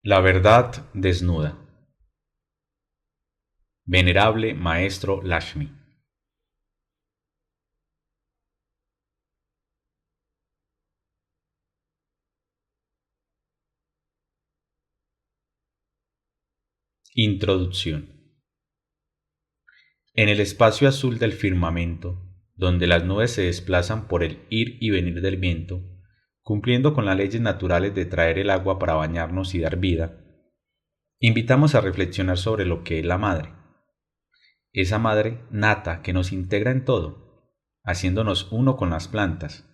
La verdad desnuda. Venerable Maestro Lakshmi. Introducción. En el espacio azul del firmamento, donde las nubes se desplazan por el ir y venir del viento, cumpliendo con las leyes naturales de traer el agua para bañarnos y dar vida, invitamos a reflexionar sobre lo que es la madre. Esa madre nata que nos integra en todo, haciéndonos uno con las plantas,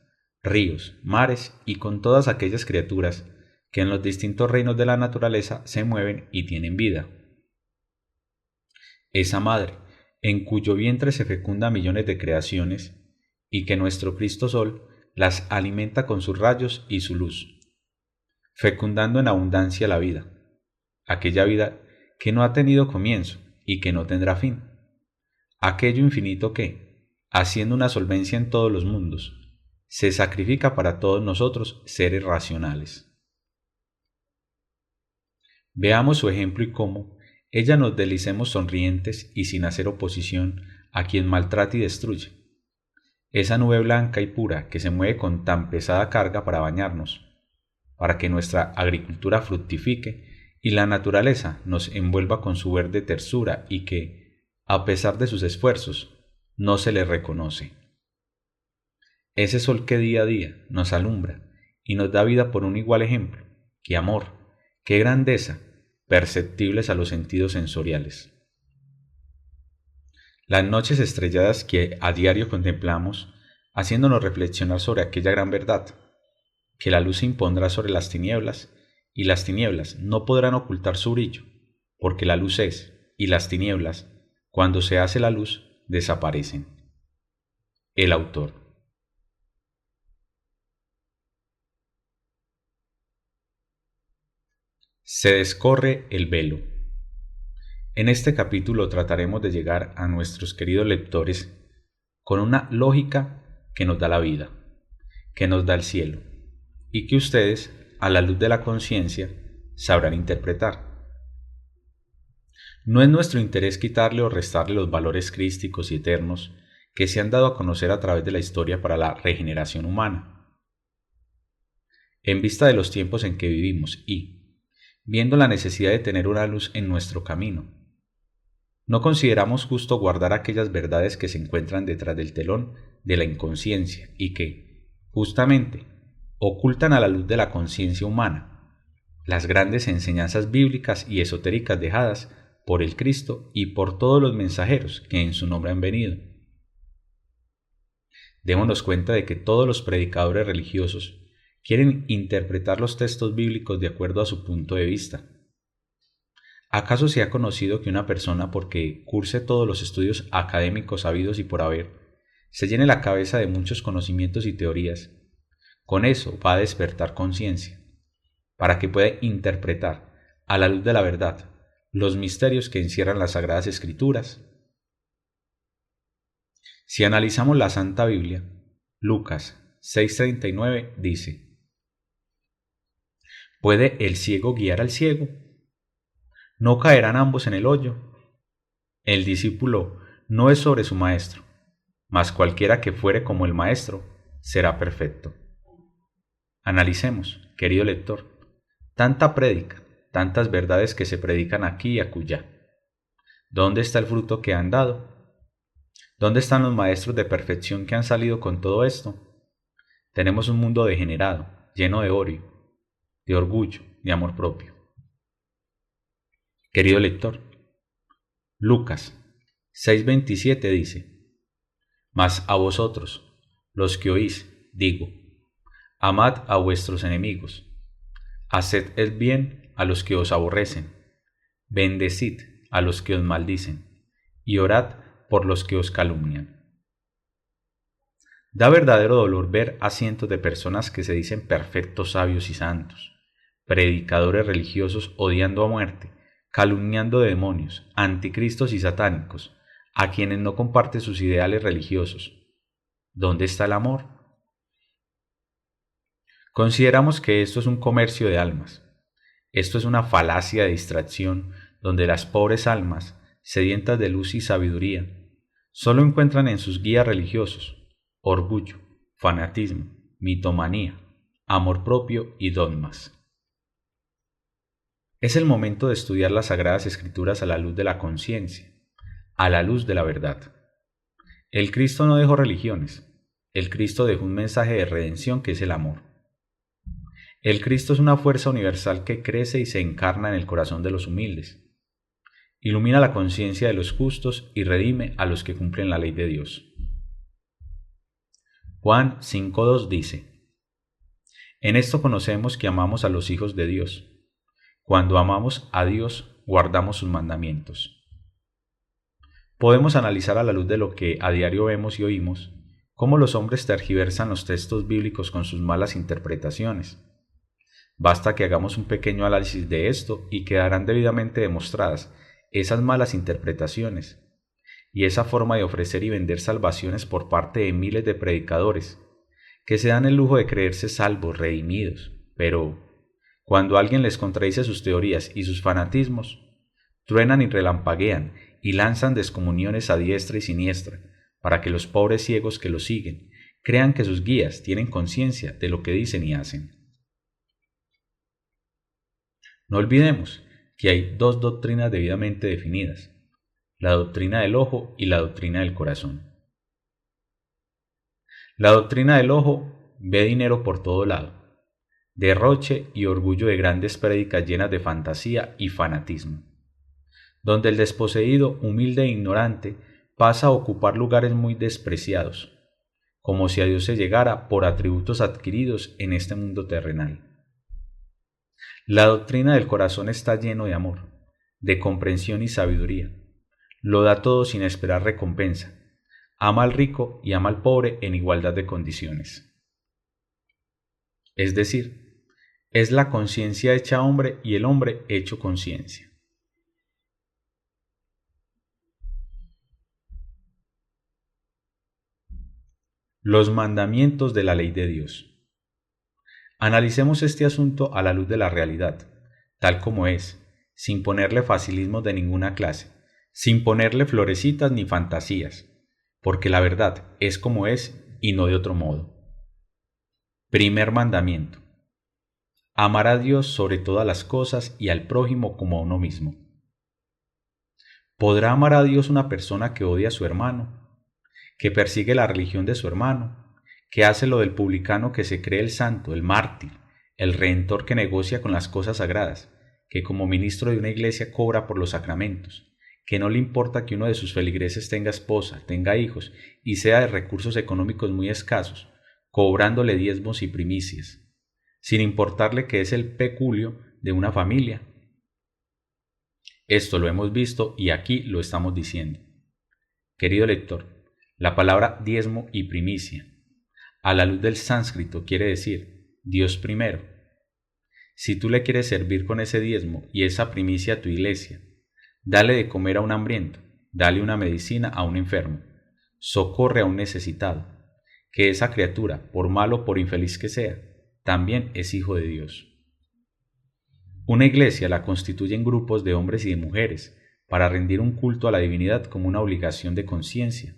ríos, mares y con todas aquellas criaturas que en los distintos reinos de la naturaleza se mueven y tienen vida. Esa madre, en cuyo vientre se fecunda millones de creaciones, y que nuestro Cristo Sol las alimenta con sus rayos y su luz, fecundando en abundancia la vida, aquella vida que no ha tenido comienzo y que no tendrá fin, aquello infinito que, haciendo una solvencia en todos los mundos, se sacrifica para todos nosotros seres racionales. Veamos su ejemplo y cómo ella nos deslicemos sonrientes y sin hacer oposición a quien maltrata y destruye. Esa nube blanca y pura que se mueve con tan pesada carga para bañarnos, para que nuestra agricultura fructifique y la naturaleza nos envuelva con su verde tersura y que, a pesar de sus esfuerzos, no se le reconoce. Ese sol que día a día nos alumbra y nos da vida por un igual ejemplo, qué amor, qué grandeza, perceptibles a los sentidos sensoriales. Las noches estrelladas que a diario contemplamos, haciéndonos reflexionar sobre aquella gran verdad, que la luz se impondrá sobre las tinieblas, y las tinieblas no podrán ocultar su brillo, porque la luz es, y las tinieblas, cuando se hace la luz, desaparecen. El autor. Se descorre el velo. En este capítulo trataremos de llegar a nuestros queridos lectores con una lógica que nos da la vida, que nos da el cielo, y que ustedes, a la luz de la conciencia, sabrán interpretar. No es nuestro interés quitarle o restarle los valores crísticos y eternos que se han dado a conocer a través de la historia para la regeneración humana. En vista de los tiempos en que vivimos y, viendo la necesidad de tener una luz en nuestro camino, no consideramos justo guardar aquellas verdades que se encuentran detrás del telón de la inconsciencia y que, justamente, ocultan a la luz de la conciencia humana las grandes enseñanzas bíblicas y esotéricas dejadas por el Cristo y por todos los mensajeros que en su nombre han venido. Démonos cuenta de que todos los predicadores religiosos quieren interpretar los textos bíblicos de acuerdo a su punto de vista. ¿Acaso se ha conocido que una persona, porque curse todos los estudios académicos habidos y por haber, se llene la cabeza de muchos conocimientos y teorías, con eso va a despertar conciencia, para que pueda interpretar, a la luz de la verdad, los misterios que encierran las Sagradas Escrituras? Si analizamos la Santa Biblia, Lucas 6:39 dice: ¿puede el ciego guiar al ciego? ¿No caerán ambos en el hoyo? El discípulo no es sobre su maestro, mas cualquiera que fuere como el maestro será perfecto. Analicemos, querido lector, tanta prédica, tantas verdades que se predican aquí y acullá. ¿Dónde está el fruto que han dado? ¿Dónde están los maestros de perfección que han salido con todo esto? Tenemos un mundo degenerado, lleno de odio, de orgullo, de amor propio. Querido lector, Lucas 6:27 dice: mas a vosotros, los que oís, digo, amad a vuestros enemigos, haced el bien a los que os aborrecen, bendecid a los que os maldicen, y orad por los que os calumnian. Da verdadero dolor ver a cientos de personas que se dicen perfectos sabios y santos, predicadores religiosos odiando a muerte, calumniando de demonios, anticristos y satánicos, a quienes no comparte sus ideales religiosos. ¿Dónde está el amor? Consideramos que esto es un comercio de almas. Esto es una falacia de distracción donde las pobres almas, sedientas de luz y sabiduría, solo encuentran en sus guías religiosos orgullo, fanatismo, mitomanía, amor propio y dogmas. Es el momento de estudiar las Sagradas Escrituras a la luz de la conciencia, a la luz de la verdad. El Cristo no dejó religiones, el Cristo dejó un mensaje de redención que es el amor. El Cristo es una fuerza universal que crece y se encarna en el corazón de los humildes. Ilumina la conciencia de los justos y redime a los que cumplen la ley de Dios. Juan 5:2 dice: En esto conocemos que amamos a los hijos de Dios. Cuando amamos a Dios, guardamos sus mandamientos. Podemos analizar a la luz de lo que a diario vemos y oímos, cómo los hombres tergiversan los textos bíblicos con sus malas interpretaciones. Basta que hagamos un pequeño análisis de esto y quedarán debidamente demostradas esas malas interpretaciones y esa forma de ofrecer y vender salvaciones por parte de miles de predicadores que se dan el lujo de creerse salvos, redimidos, pero cuando alguien les contradice sus teorías y sus fanatismos, truenan y relampaguean y lanzan descomuniones a diestra y siniestra para que los pobres ciegos que los siguen crean que sus guías tienen conciencia de lo que dicen y hacen. No olvidemos que hay dos doctrinas debidamente definidas: la doctrina del ojo y la doctrina del corazón. La doctrina del ojo ve dinero por todo lado, derroche y orgullo de grandes prédicas llenas de fantasía y fanatismo, donde el desposeído, humilde e ignorante pasa a ocupar lugares muy despreciados, como si a Dios se llegara por atributos adquiridos en este mundo terrenal. La doctrina del corazón está lleno de amor, de comprensión y sabiduría. Lo da todo sin esperar recompensa. Ama al rico y ama al pobre en igualdad de condiciones. Es decir, es la conciencia hecha hombre y el hombre hecho conciencia. Los mandamientos de la ley de Dios. Analicemos este asunto a la luz de la realidad, tal como es, sin ponerle facilismos de ninguna clase, sin ponerle florecitas ni fantasías, porque la verdad es como es y no de otro modo. Primer mandamiento: amar a Dios sobre todas las cosas y al prójimo como a uno mismo. ¿Podrá amar a Dios una persona que odia a su hermano, que persigue la religión de su hermano, que hace lo del publicano que se cree el santo, el mártir, el redentor que negocia con las cosas sagradas, que como ministro de una iglesia cobra por los sacramentos, que no le importa que uno de sus feligreses tenga esposa, tenga hijos y sea de recursos económicos muy escasos, cobrándole diezmos y primicias, sin importarle que es el peculio de una familia? Esto lo hemos visto y aquí lo estamos diciendo. Querido lector, la palabra diezmo y primicia, a la luz del sánscrito, quiere decir Dios primero. Si tú le quieres servir con ese diezmo y esa primicia a tu iglesia, dale de comer a un hambriento, dale una medicina a un enfermo, socorre a un necesitado, que esa criatura, por malo o por infeliz que sea, también es hijo de Dios. Una iglesia la constituyen grupos de hombres y de mujeres para rendir un culto a la divinidad como una obligación de conciencia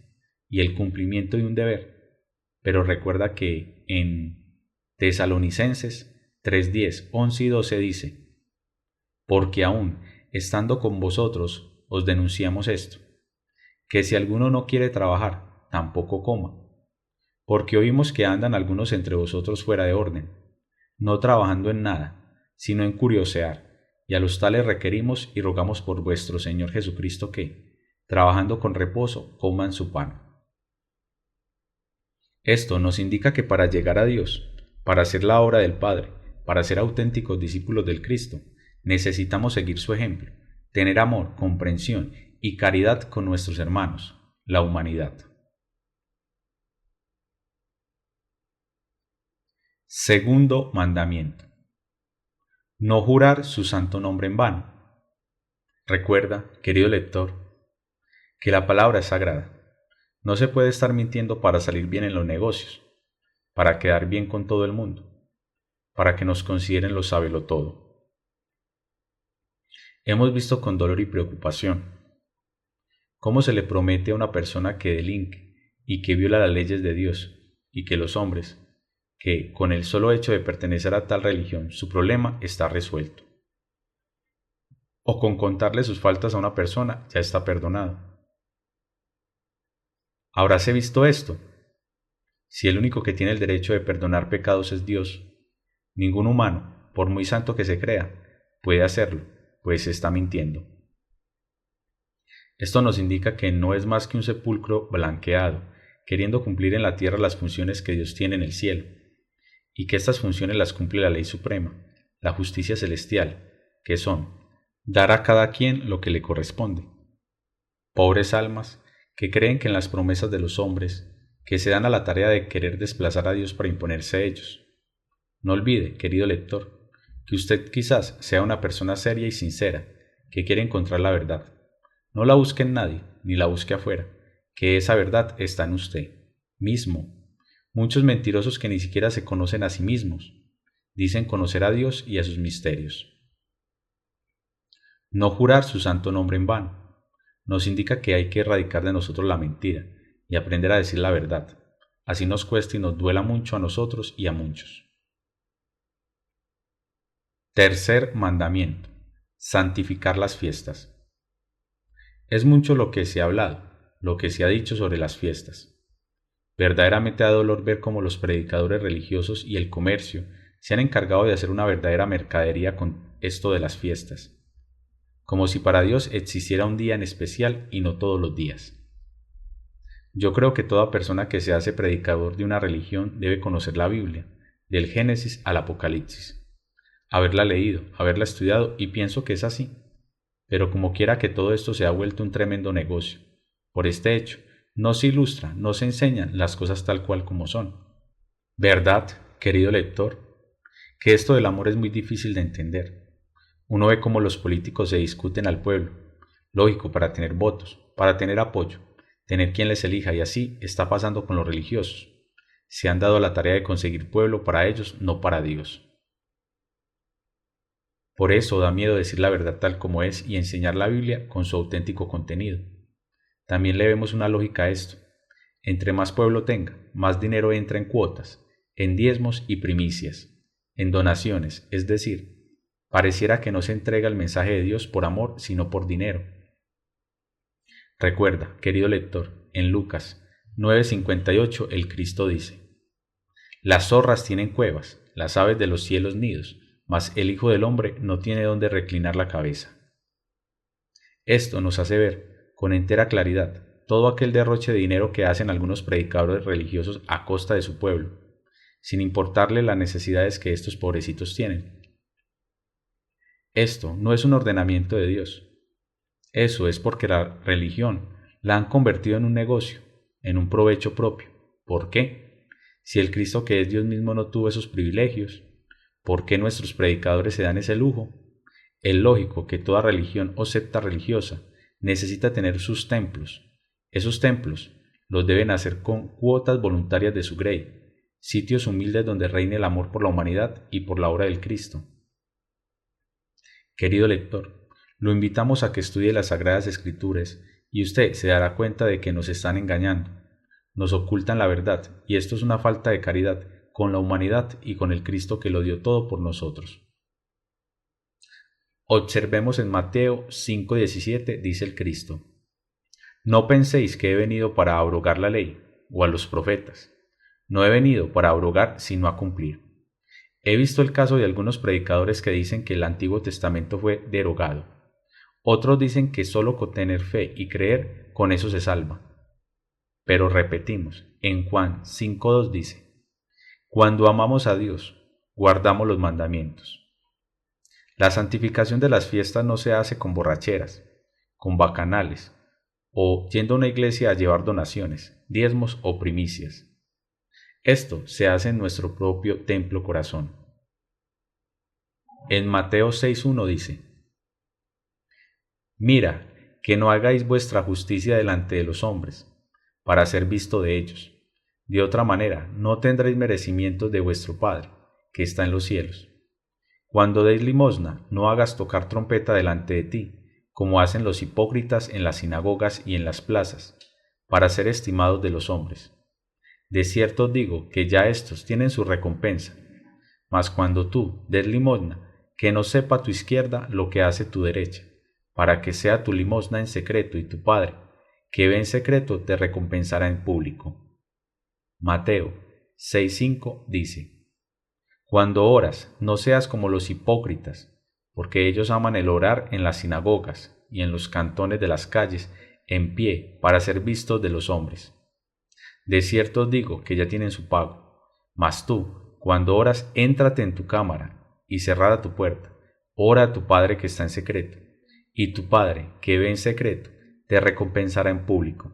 y el cumplimiento de un deber. Pero recuerda que en Tesalonicenses 3:10, 11 y 12 dice: porque aún estando con vosotros os denunciamos esto, que si alguno no quiere trabajar, tampoco coma, porque oímos que andan algunos entre vosotros fuera de orden, no trabajando en nada, sino en curiosear, y a los tales requerimos y rogamos por vuestro Señor Jesucristo que, trabajando con reposo, coman su pan. Esto nos indica que para llegar a Dios, para hacer la obra del Padre, para ser auténticos discípulos del Cristo, necesitamos seguir su ejemplo, tener amor, comprensión y caridad con nuestros hermanos, la humanidad. Segundo mandamiento: no jurar su santo nombre en vano. Recuerda, querido lector, que la palabra es sagrada. No se puede estar mintiendo para salir bien en los negocios, para quedar bien con todo el mundo, para que nos consideren lo sábelo todo. Hemos visto con dolor y preocupación cómo se le promete a una persona que delinque y que viola las leyes de Dios, y que los hombres, que con el solo hecho de pertenecer a tal religión su problema está resuelto, o con contarle sus faltas a una persona ya está perdonado. ¿Habráse visto esto? Si el único que tiene el derecho de perdonar pecados es Dios, ningún humano, por muy santo que se crea, puede hacerlo, pues se está mintiendo. Esto nos indica que no es más que un sepulcro blanqueado, queriendo cumplir en la tierra las funciones que Dios tiene en el cielo, y que estas funciones las cumple la ley suprema, la justicia celestial, que son dar a cada quien lo que le corresponde. Pobres almas que creen que en las promesas de los hombres, que se dan a la tarea de querer desplazar a Dios para imponerse a ellos. No olvide, querido lector, que usted quizás sea una persona seria y sincera, que quiere encontrar la verdad. No la busque en nadie, ni la busque afuera, que esa verdad está en usted mismo. Muchos mentirosos que ni siquiera se conocen a sí mismos, dicen conocer a Dios y a sus misterios. No jurar su santo nombre en vano nos indica que hay que erradicar de nosotros la mentira y aprender a decir la verdad, así nos cueste y nos duela mucho a nosotros y a muchos. Tercer mandamiento: santificar las fiestas. Es mucho lo que se ha hablado, lo que se ha dicho sobre las fiestas. Verdaderamente da dolor ver cómo los predicadores religiosos y el comercio se han encargado de hacer una verdadera mercadería con esto de las fiestas, como si para Dios existiera un día en especial y no todos los días. Yo creo que toda persona que se hace predicador de una religión debe conocer la Biblia, del Génesis al Apocalipsis, haberla leído, haberla estudiado, y pienso que es así. Pero como quiera que todo esto se ha vuelto un tremendo negocio. Por este hecho, no se ilustra, no se enseñan las cosas tal cual como son. ¿Verdad, querido lector, que esto del amor es muy difícil de entender? Uno ve cómo los políticos se discuten al pueblo, lógico, para tener votos, para tener apoyo, tener quien les elija, y así está pasando con los religiosos. Se han dado la tarea de conseguir pueblo para ellos, no para Dios. Por eso da miedo decir la verdad tal como es y enseñar la Biblia con su auténtico contenido. También le vemos una lógica a esto. Entre más pueblo tenga, más dinero entra en cuotas, en diezmos y primicias, en donaciones, es decir, pareciera que no se entrega el mensaje de Dios por amor, sino por dinero. Recuerda, querido lector, en Lucas 9:58 el Cristo dice: las zorras tienen cuevas, las aves de los cielos nidos, mas el Hijo del Hombre no tiene dónde reclinar la cabeza. Esto nos hace ver, con entera claridad, todo aquel derroche de dinero que hacen algunos predicadores religiosos a costa de su pueblo, sin importarle las necesidades que estos pobrecitos tienen. Esto no es un ordenamiento de Dios. Eso es porque la religión la han convertido en un negocio, en un provecho propio. ¿Por qué? Si el Cristo que es Dios mismo no tuvo esos privilegios, ¿por qué nuestros predicadores se dan ese lujo? Es lógico que toda religión o secta religiosa necesita tener sus templos. Esos templos los deben hacer con cuotas voluntarias de su grey, sitios humildes donde reine el amor por la humanidad y por la obra del Cristo. Querido lector, lo invitamos a que estudie las Sagradas Escrituras y usted se dará cuenta de que nos están engañando, nos ocultan la verdad, y esto es una falta de caridad con la humanidad y con el Cristo que lo dio todo por nosotros. Observemos en Mateo 5:17, dice el Cristo: no penséis que he venido para abrogar la ley, o a los profetas. No he venido para abrogar, sino a cumplir. He visto el caso de algunos predicadores que dicen que el Antiguo Testamento fue derogado. Otros dicen que solo con tener fe y creer, con eso se salva. Pero repetimos, en Juan 5:2 dice: cuando amamos a Dios, guardamos los mandamientos. La santificación de las fiestas no se hace con borracheras, con bacanales, o yendo a una iglesia a llevar donaciones, diezmos o primicias. Esto se hace en nuestro propio templo corazón. En Mateo 6:1 dice: mira, que no hagáis vuestra justicia delante de los hombres, para ser visto de ellos. De otra manera, no tendréis merecimientos de vuestro Padre, que está en los cielos. Cuando deis limosna, no hagas tocar trompeta delante de ti, como hacen los hipócritas en las sinagogas y en las plazas, para ser estimados de los hombres. De cierto os digo que ya éstos tienen su recompensa. Mas cuando tú des limosna, que no sepa tu izquierda lo que hace tu derecha, para que sea tu limosna en secreto, y tu Padre, que ve en secreto, te recompensará en público. Mateo 6:5 dice: Cuando oras, no seas como los hipócritas, porque ellos aman el orar en las sinagogas y en los cantones de las calles, en pie, para ser vistos de los hombres. De cierto os digo que ya tienen su pago. Mas tú, cuando oras, éntrate en tu cámara, y cerrada tu puerta, ora a tu Padre que está en secreto, y tu Padre, que ve en secreto, te recompensará en público.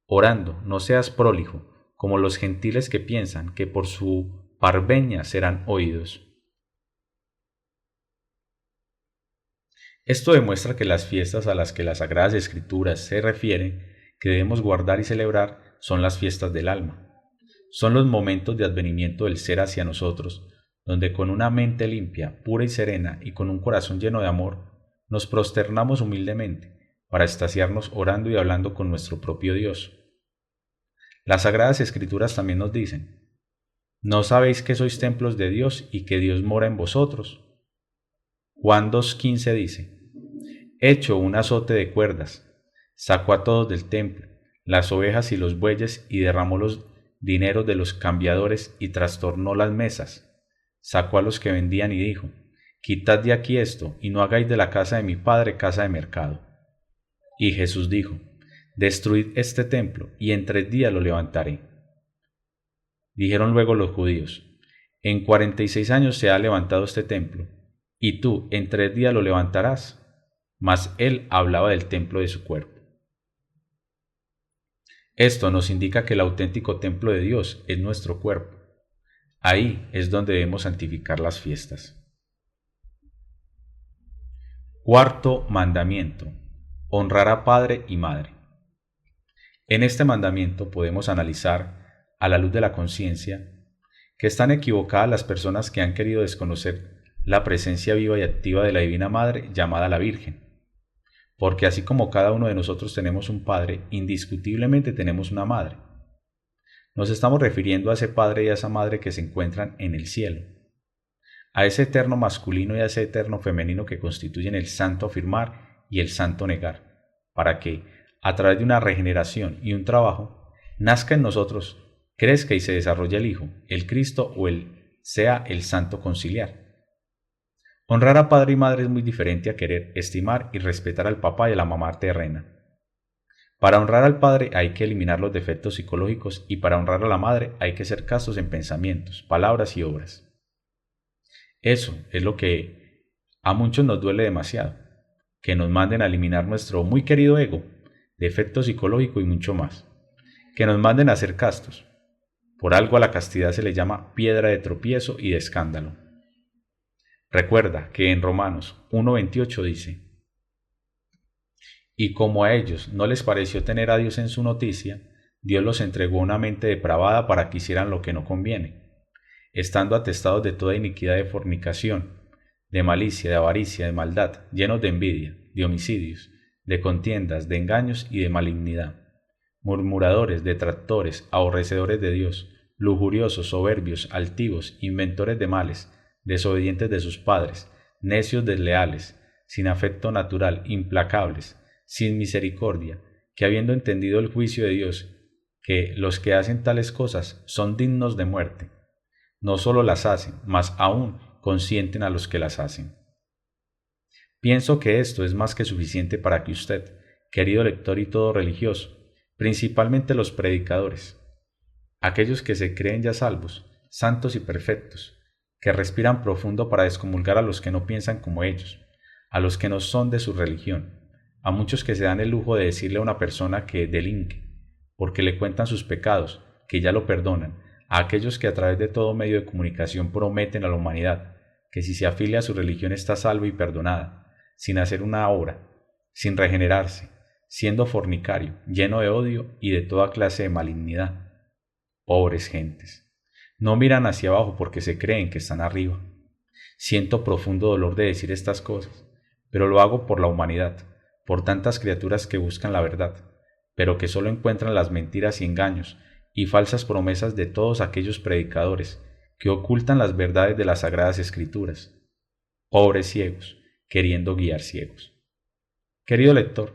Orando, no seas prólijo, como los gentiles que piensan que por su parveña serán oídos. Esto demuestra que las fiestas a las que las Sagradas Escrituras se refieren, que debemos guardar y celebrar, son las fiestas del alma. Son los momentos de advenimiento del ser hacia nosotros, donde con una mente limpia, pura y serena, y con un corazón lleno de amor, nos prosternamos humildemente para extasiarnos orando y hablando con nuestro propio Dios. Las Sagradas Escrituras también nos dicen: ¿no sabéis que sois templos de Dios y que Dios mora en vosotros? Juan 2:15 dice: Hecho un azote de cuerdas, sacó a todos del templo, las ovejas y los bueyes, y derramó los dineros de los cambiadores y trastornó las mesas. Sacó a los que vendían y dijo: Quitad de aquí esto, y no hagáis de la casa de mi padre casa de mercado. Y Jesús dijo: Destruid este templo, y en 3 días lo levantaré. Dijeron luego los judíos: En 46 años se ha levantado este templo, y tú en 3 días lo levantarás. Mas él hablaba del templo de su cuerpo. Esto nos indica que el auténtico templo de Dios es nuestro cuerpo. Ahí es donde debemos santificar las fiestas. Cuarto mandamiento: honrar a padre y madre. En este mandamiento podemos analizar, a la luz de la conciencia, que están equivocadas las personas que han querido desconocer la presencia viva y activa de la Divina Madre llamada la Virgen. Porque así como cada uno de nosotros tenemos un padre, indiscutiblemente tenemos una madre. Nos estamos refiriendo a ese padre y a esa madre que se encuentran en el cielo, a ese eterno masculino y a ese eterno femenino que constituyen el santo afirmar y el santo negar, para que, a través de una regeneración y un trabajo, nazca en nosotros, crezca y se desarrolle el Hijo, el Cristo o sea el santo conciliar. Honrar a padre y madre es muy diferente a querer, estimar y respetar al papá y a la mamá terrena. Para honrar al padre hay que eliminar los defectos psicológicos, y para honrar a la madre hay que ser castos en pensamientos, palabras y obras. Eso es lo que a muchos nos duele demasiado, que nos manden a eliminar nuestro muy querido ego, defecto psicológico y mucho más, que nos manden a ser castos. Por algo a la castidad se le llama piedra de tropiezo y de escándalo. Recuerda que en Romanos 1:28 dice: Y como a ellos no les pareció tener a Dios en su noticia, Dios los entregó a una mente depravada para que hicieran lo que no conviene, estando atestados de toda iniquidad, de fornicación, de malicia, de avaricia, de maldad, llenos de envidia, de homicidios, de contiendas, de engaños y de malignidad, murmuradores, detractores, aborrecedores de Dios, lujuriosos, soberbios, altivos, inventores de males, desobedientes de sus padres, necios, desleales, sin afecto natural, implacables, sin misericordia, que habiendo entendido el juicio de Dios, que los que hacen tales cosas son dignos de muerte, no solo las hacen, mas aún consienten a los que las hacen. Pienso que esto es más que suficiente para que usted, querido lector y todo religioso, principalmente los predicadores, aquellos que se creen ya salvos, santos y perfectos, que respiran profundo para descomulgar a los que no piensan como ellos, a los que no son de su religión, a muchos que se dan el lujo de decirle a una persona que delinque, porque le cuentan sus pecados, que ya lo perdonan, a aquellos que a través de todo medio de comunicación prometen a la humanidad que si se afilia a su religión está salva y perdonada, sin hacer una obra, sin regenerarse, siendo fornicario, lleno de odio y de toda clase de malignidad. Pobres gentes. No miran hacia abajo porque se creen que están arriba. Siento profundo dolor de decir estas cosas, pero lo hago por la humanidad, por tantas criaturas que buscan la verdad, pero que solo encuentran las mentiras y engaños y falsas promesas de todos aquellos predicadores que ocultan las verdades de las sagradas escrituras. Pobres ciegos, queriendo guiar ciegos. Querido lector,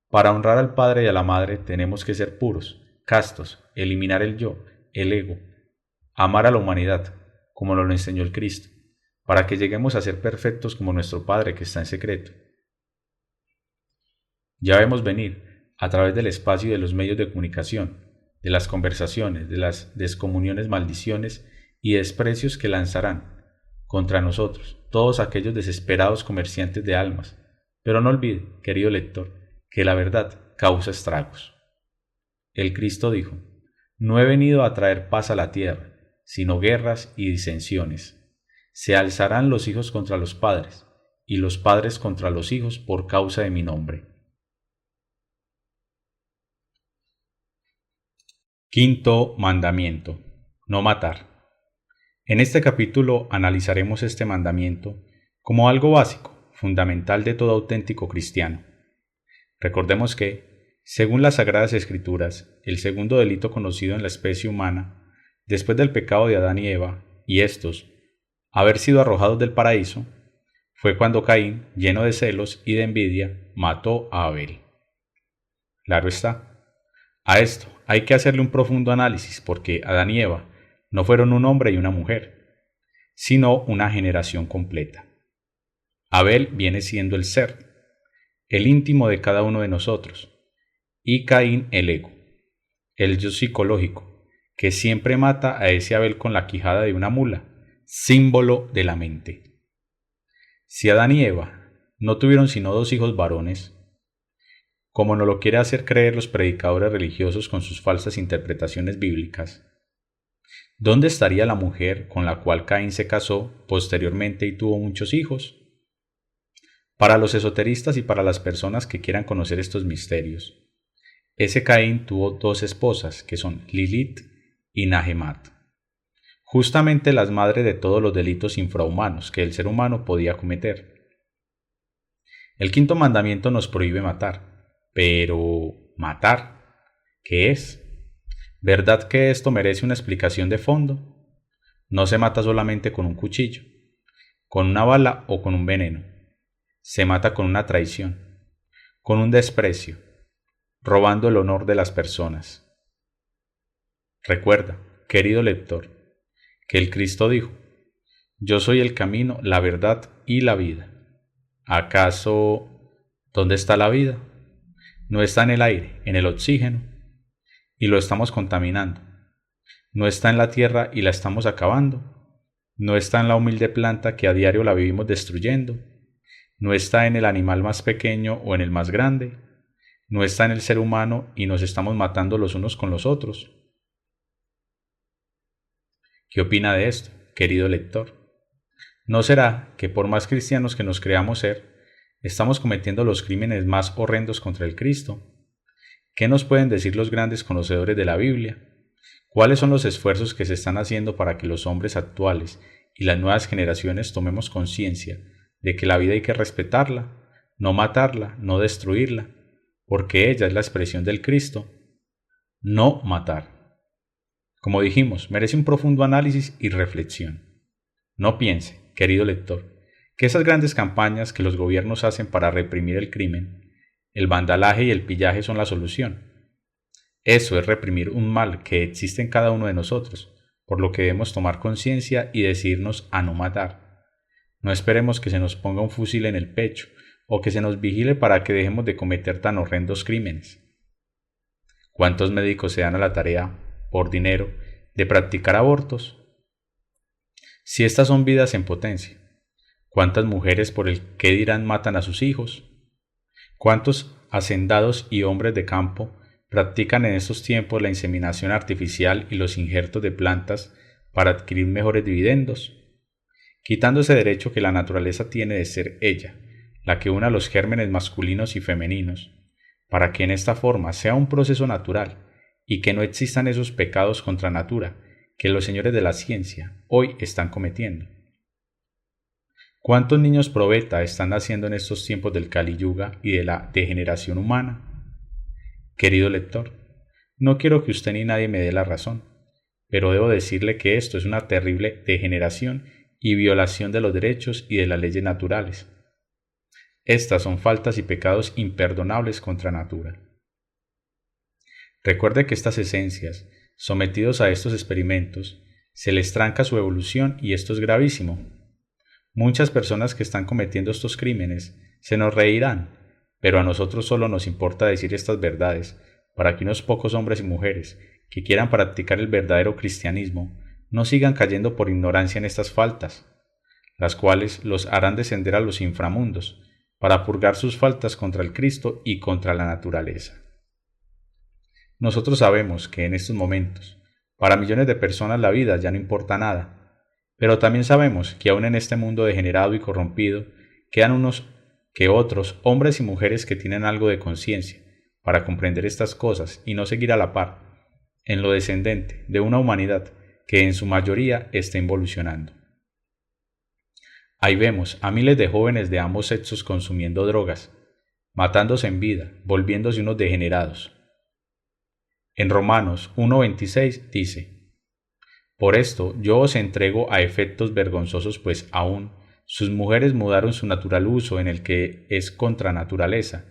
para honrar al Padre y a la Madre tenemos que ser puros, castos, eliminar el yo, el ego, amar a la humanidad, como nos lo enseñó el Cristo, para que lleguemos a ser perfectos como nuestro Padre que está en secreto. Ya vemos venir, a través del espacio y de los medios de comunicación, de las conversaciones, de las descomuniones, maldiciones y desprecios que lanzarán contra nosotros todos aquellos desesperados comerciantes de almas. Pero no olvide, querido lector, que la verdad causa estragos. El Cristo dijo: no he venido a traer paz a la tierra, sino guerras y disensiones. Se alzarán los hijos contra los padres, y los padres contra los hijos por causa de mi nombre. Quinto mandamiento: no matar. En este capítulo analizaremos este mandamiento como algo básico, fundamental de todo auténtico cristiano. Recordemos que, según las Sagradas Escrituras, el segundo delito conocido en la especie humana, después del pecado de Adán y Eva, y estos, haber sido arrojados del paraíso, fue cuando Caín, lleno de celos y de envidia, mató a Abel. Claro está, a esto hay que hacerle un profundo análisis porque Adán y Eva no fueron un hombre y una mujer, sino una generación completa. Abel viene siendo el ser, el íntimo de cada uno de nosotros, y Caín el ego, el yo psicológico, que siempre mata a ese Abel con la quijada de una mula, símbolo de la mente. Si Adán y Eva no tuvieron sino 2 hijos varones, como nos lo quiere hacer creer los predicadores religiosos con sus falsas interpretaciones bíblicas, ¿dónde estaría la mujer con la cual Caín se casó posteriormente y tuvo muchos hijos? Para los esoteristas y para las personas que quieran conocer estos misterios, ese Caín tuvo 2 esposas, que son Lilith y Nahemat, justamente las madres de todos los delitos infrahumanos que el ser humano podía cometer. El quinto mandamiento nos prohíbe matar, pero ¿matar qué es? ¿Verdad que esto merece una explicación de fondo? No se mata solamente con un cuchillo, con una bala o con un veneno. Se mata con una traición, con un desprecio, robando el honor de las personas. Recuerda, querido lector, que el Cristo dijo: yo soy el camino, la verdad y la vida. ¿Acaso dónde está la vida? No está en el aire, en el oxígeno, y lo estamos contaminando. No está en la tierra y la estamos acabando. No está en la humilde planta que a diario la vivimos destruyendo. No está en el animal más pequeño o en el más grande. No está en el ser humano y nos estamos matando los unos con los otros. ¿Qué opina de esto, querido lector? ¿No será que por más cristianos que nos creamos ser, estamos cometiendo los crímenes más horrendos contra el Cristo? ¿Qué nos pueden decir los grandes conocedores de la Biblia? ¿Cuáles son los esfuerzos que se están haciendo para que los hombres actuales y las nuevas generaciones tomemos conciencia de que la vida hay que respetarla, no matarla, no destruirla, porque ella es la expresión del Cristo? No matar. Como dijimos, merece un profundo análisis y reflexión. No piense, querido lector, que esas grandes campañas que los gobiernos hacen para reprimir el crimen, el vandalaje y el pillaje son la solución. Eso es reprimir un mal que existe en cada uno de nosotros, por lo que debemos tomar conciencia y decidirnos a no matar. No esperemos que se nos ponga un fusil en el pecho o que se nos vigile para que dejemos de cometer tan horrendos crímenes. ¿Cuántos médicos se dan a la tarea, por dinero, de practicar abortos? Si estas son vidas en potencia, ¿cuántas mujeres por el qué dirán matan a sus hijos? ¿Cuántos hacendados y hombres de campo practican en estos tiempos la inseminación artificial y los injertos de plantas para adquirir mejores dividendos, quitando ese derecho que la naturaleza tiene de ser ella, la que una los gérmenes masculinos y femeninos, para que en esta forma sea un proceso natural y que no existan esos pecados contra natura que los señores de la ciencia hoy están cometiendo? ¿Cuántos niños probeta están naciendo en estos tiempos del Kali Yuga y de la degeneración humana? Querido lector, no quiero que usted ni nadie me dé la razón, pero debo decirle que esto es una terrible degeneración y violación de los derechos y de las leyes naturales. Estas son faltas y pecados imperdonables contra natura. Recuerde que estas esencias, sometidos a estos experimentos, se les tranca su evolución y esto es gravísimo. Muchas personas que están cometiendo estos crímenes se nos reirán, pero a nosotros solo nos importa decir estas verdades para que unos pocos hombres y mujeres que quieran practicar el verdadero cristianismo no sigan cayendo por ignorancia en estas faltas, las cuales los harán descender a los inframundos para purgar sus faltas contra el Cristo y contra la naturaleza. Nosotros sabemos que en estos momentos, para millones de personas la vida ya no importa nada, pero también sabemos que aún en este mundo degenerado y corrompido quedan unos que otros hombres y mujeres que tienen algo de conciencia para comprender estas cosas y no seguir a la par en lo descendente de una humanidad que en su mayoría está involucionando. Ahí vemos a miles de jóvenes de ambos sexos consumiendo drogas, matándose en vida, volviéndose unos degenerados. En Romanos 1:26 dice: Por esto yo os entrego a efectos vergonzosos, pues aún sus mujeres mudaron su natural uso en el que es contra naturaleza,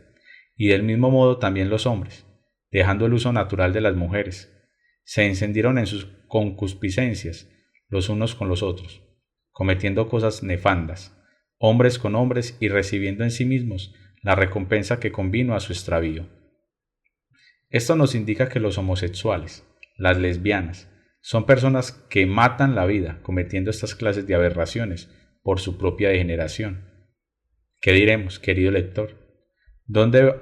y del mismo modo también los hombres, dejando el uso natural de las mujeres, se encendieron en sus concupiscencias los unos con los otros, cometiendo cosas nefandas, hombres con hombres y recibiendo en sí mismos la recompensa que convino a su extravío. Esto nos indica que los homosexuales, las lesbianas, son personas que matan la vida cometiendo estas clases de aberraciones por su propia degeneración. ¿Qué diremos, querido lector? ¿Dónde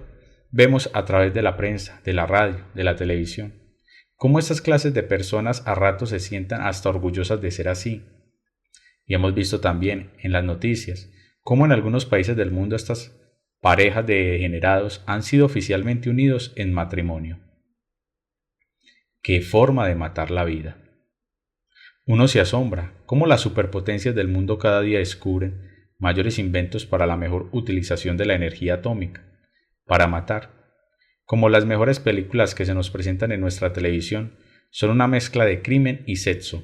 vemos a través de la prensa, de la radio, de la televisión, cómo estas clases de personas a ratos se sientan hasta orgullosas de ser así? Y hemos visto también en las noticias cómo en algunos países del mundo estas parejas de degenerados han sido oficialmente unidos en matrimonio. ¡Qué forma de matar la vida! Uno se asombra cómo las superpotencias del mundo cada día descubren mayores inventos para la mejor utilización de la energía atómica, para matar. Como las mejores películas que se nos presentan en nuestra televisión son una mezcla de crimen y sexo.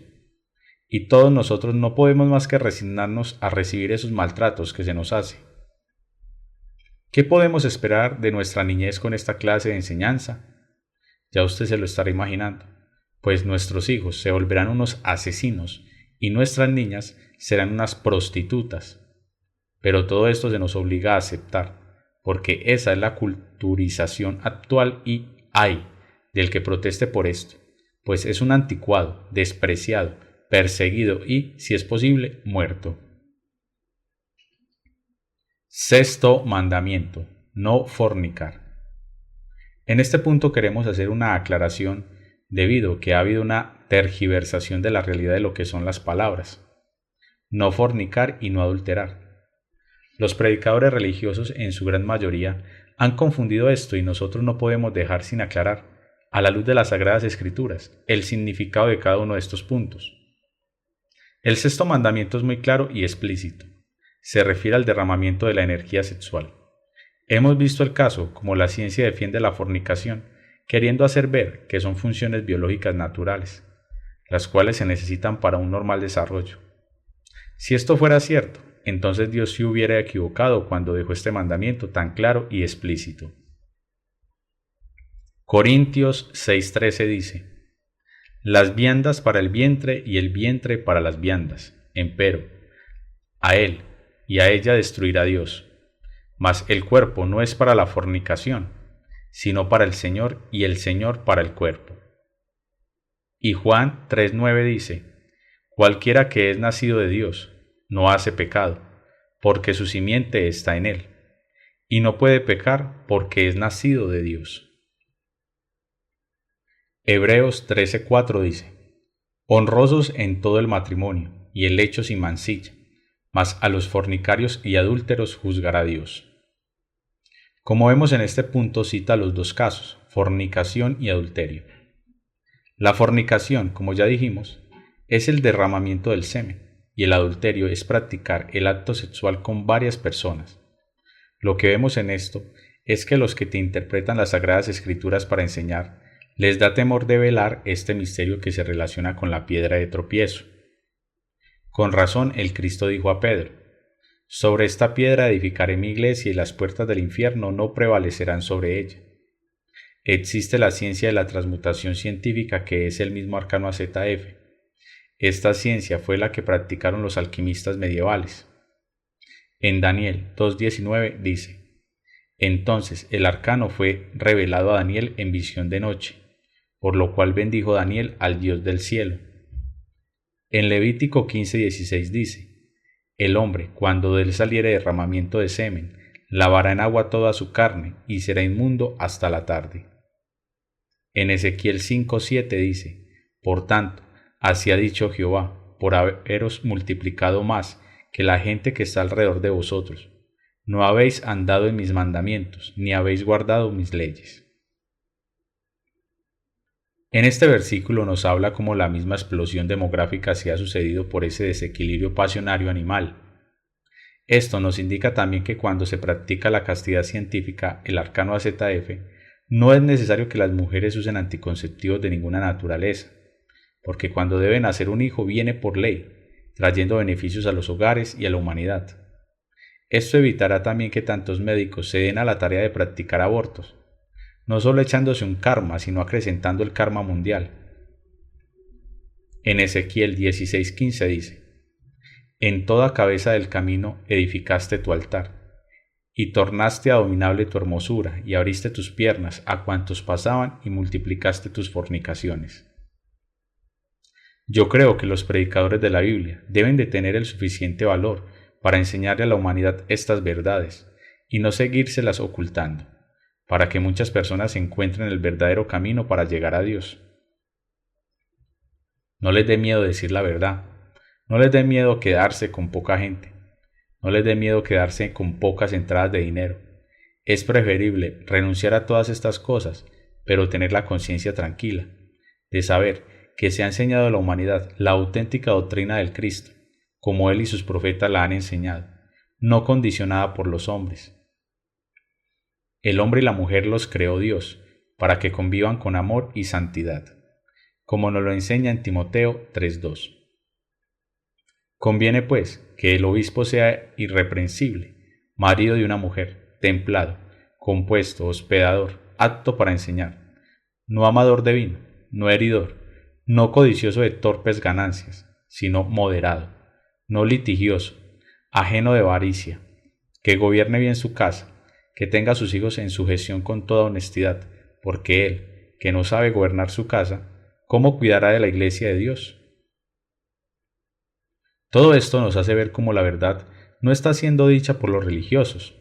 Y todos nosotros no podemos más que resignarnos a recibir esos maltratos que se nos hace. ¿Qué podemos esperar de nuestra niñez con esta clase de enseñanza? Ya usted se lo estará imaginando, pues nuestros hijos se volverán unos asesinos y nuestras niñas serán unas prostitutas. Pero todo esto se nos obliga a aceptar, porque esa es la culturización actual y ¡ay! Del que proteste por esto, pues es un anticuado, despreciado, perseguido y, si es posible, muerto. Sexto mandamiento: no fornicar. En este punto queremos hacer una aclaración debido a que ha habido una tergiversación de la realidad de lo que son las palabras. No fornicar y no adulterar. Los predicadores religiosos en su gran mayoría han confundido esto y nosotros no podemos dejar sin aclarar, a la luz de las Sagradas Escrituras, el significado de cada uno de estos puntos. El sexto mandamiento es muy claro y explícito. Se refiere al derramamiento de la energía sexual. Hemos visto el caso como la ciencia defiende la fornicación, queriendo hacer ver que son funciones biológicas naturales, las cuales se necesitan para un normal desarrollo. Si esto fuera cierto, entonces Dios se hubiera equivocado cuando dejó este mandamiento tan claro y explícito. Corintios 6:13 dice: Las viandas para el vientre y el vientre para las viandas, empero, a él y a ella destruirá Dios. Mas el cuerpo no es para la fornicación, sino para el Señor y el Señor para el cuerpo. Y Juan 3:9 dice: Cualquiera que es nacido de Dios no hace pecado, porque su simiente está en él, y no puede pecar porque es nacido de Dios. Hebreos 13:4 dice: Honrosos en todo el matrimonio y el lecho sin mancilla, mas a los fornicarios y adúlteros juzgará Dios. Como vemos en este punto cita los dos casos, fornicación y adulterio. La fornicación, como ya dijimos, es el derramamiento del semen, y el adulterio es practicar el acto sexual con varias personas. Lo que vemos en esto es que los que te interpretan las Sagradas Escrituras para enseñar, les da temor de velar este misterio que se relaciona con la piedra de tropiezo. Con razón el Cristo dijo a Pedro: sobre esta piedra edificaré mi iglesia y las puertas del infierno no prevalecerán sobre ella. Existe la ciencia de la transmutación científica, que es el mismo arcano AZF. Esta ciencia fue la que practicaron los alquimistas medievales. En Daniel 2:19 dice: entonces el arcano fue revelado a Daniel en visión de noche, por lo cual bendijo Daniel al Dios del cielo. En Levítico 15:16 dice: el hombre, cuando de él saliere derramamiento de semen, lavará en agua toda su carne, y será inmundo hasta la tarde. En Ezequiel 5:7 dice: por tanto, así ha dicho Jehová, por haberos multiplicado más que la gente que está alrededor de vosotros, no habéis andado en mis mandamientos, ni habéis guardado mis leyes. En este versículo nos habla cómo la misma explosión demográfica se ha sucedido por ese desequilibrio pasionario animal. Esto nos indica también que cuando se practica la castidad científica, el arcano AZF, no es necesario que las mujeres usen anticonceptivos de ninguna naturaleza, porque cuando deben nacer un hijo viene por ley, trayendo beneficios a los hogares y a la humanidad. Esto evitará también que tantos médicos se den a la tarea de practicar abortos, no solo echándose un karma, sino acrecentando el karma mundial. En Ezequiel 16:15 dice: en toda cabeza del camino edificaste tu altar, y tornaste abominable tu hermosura, y abriste tus piernas a cuantos pasaban, y multiplicaste tus fornicaciones. Yo creo que los predicadores de la Biblia deben de tener el suficiente valor para enseñarle a la humanidad estas verdades, y no seguírselas ocultando, para que muchas personas encuentren el verdadero camino para llegar a Dios. No les dé miedo decir la verdad, no les dé miedo quedarse con poca gente, no les dé miedo quedarse con pocas entradas de dinero. Es preferible renunciar a todas estas cosas, pero tener la conciencia tranquila, de saber que se ha enseñado a la humanidad la auténtica doctrina del Cristo, como Él y sus profetas la han enseñado, no condicionada por los hombres. El hombre y la mujer los creó Dios, para que convivan con amor y santidad, como nos lo enseña en Timoteo 3:2. Conviene, pues, que el obispo sea irreprensible, marido de una mujer, templado, compuesto, hospedador, apto para enseñar, no amador de vino, no heridor, no codicioso de torpes ganancias, sino moderado, no litigioso, ajeno de avaricia, que gobierne bien su casa, que tenga a sus hijos en sujeción con toda honestidad, porque él, que no sabe gobernar su casa, ¿cómo cuidará de la iglesia de Dios? Todo esto nos hace ver cómo la verdad no está siendo dicha por los religiosos.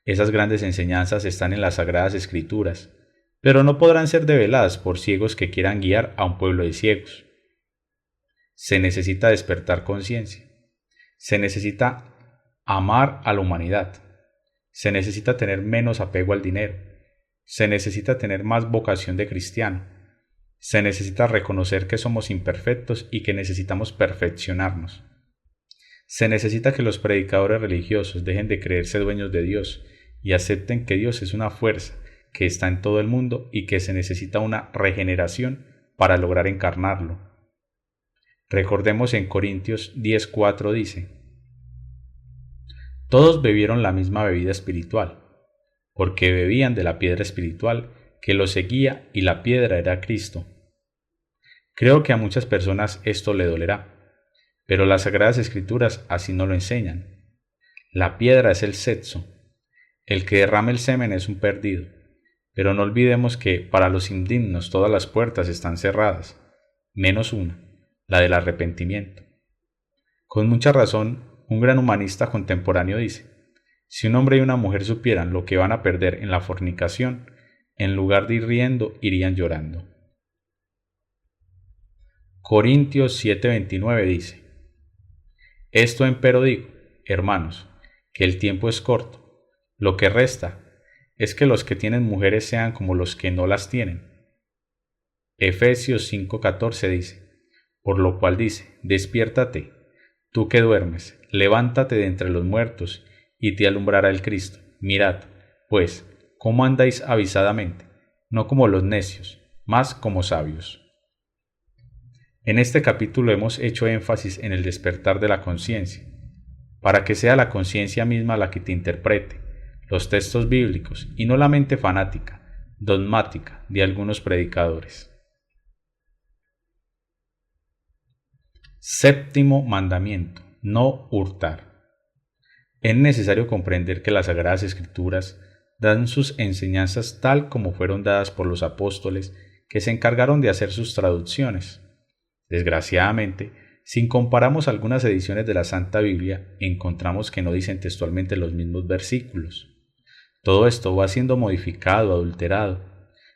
Esas grandes enseñanzas están en las Sagradas Escrituras, pero no podrán ser develadas por ciegos que quieran guiar a un pueblo de ciegos. Se necesita despertar conciencia. Se necesita amar a la humanidad. Se necesita tener menos apego al dinero. Se necesita tener más vocación de cristiano. Se necesita reconocer que somos imperfectos y que necesitamos perfeccionarnos. Se necesita que los predicadores religiosos dejen de creerse dueños de Dios y acepten que Dios es una fuerza que está en todo el mundo y que se necesita una regeneración para lograr encarnarlo. Recordemos en Corintios 10:4 dice: todos bebieron la misma bebida espiritual, porque bebían de la piedra espiritual que los seguía, y la piedra era Cristo. Creo que a muchas personas esto le dolerá, pero las Sagradas Escrituras así no lo enseñan. La piedra es el sexo. El que derrama el semen es un perdido. Pero no olvidemos que para los indignos todas las puertas están cerradas, menos una, la del arrepentimiento. Con mucha razón, un gran humanista contemporáneo dice: si un hombre y una mujer supieran lo que van a perder en la fornicación, en lugar de ir riendo, irían llorando. Corintios 7:29 dice: esto empero digo, hermanos, que el tiempo es corto. Lo que resta es que los que tienen mujeres sean como los que no las tienen. Efesios 5:14 dice: por lo cual dice: despiértate, Tú que duermes, levántate de entre los muertos, y te alumbrará el Cristo. Mirad, pues, cómo andáis avisadamente, no como los necios, mas como sabios. En este capítulo hemos hecho énfasis en el despertar de la conciencia, para que sea la conciencia misma la que te interprete los textos bíblicos y no la mente fanática, dogmática de algunos predicadores. Séptimo mandamiento: no hurtar. Es necesario comprender que las Sagradas Escrituras dan sus enseñanzas tal como fueron dadas por los apóstoles que se encargaron de hacer sus traducciones. Desgraciadamente, si comparamos algunas ediciones de la Santa Biblia, encontramos que no dicen textualmente los mismos versículos. Todo esto va siendo modificado, adulterado.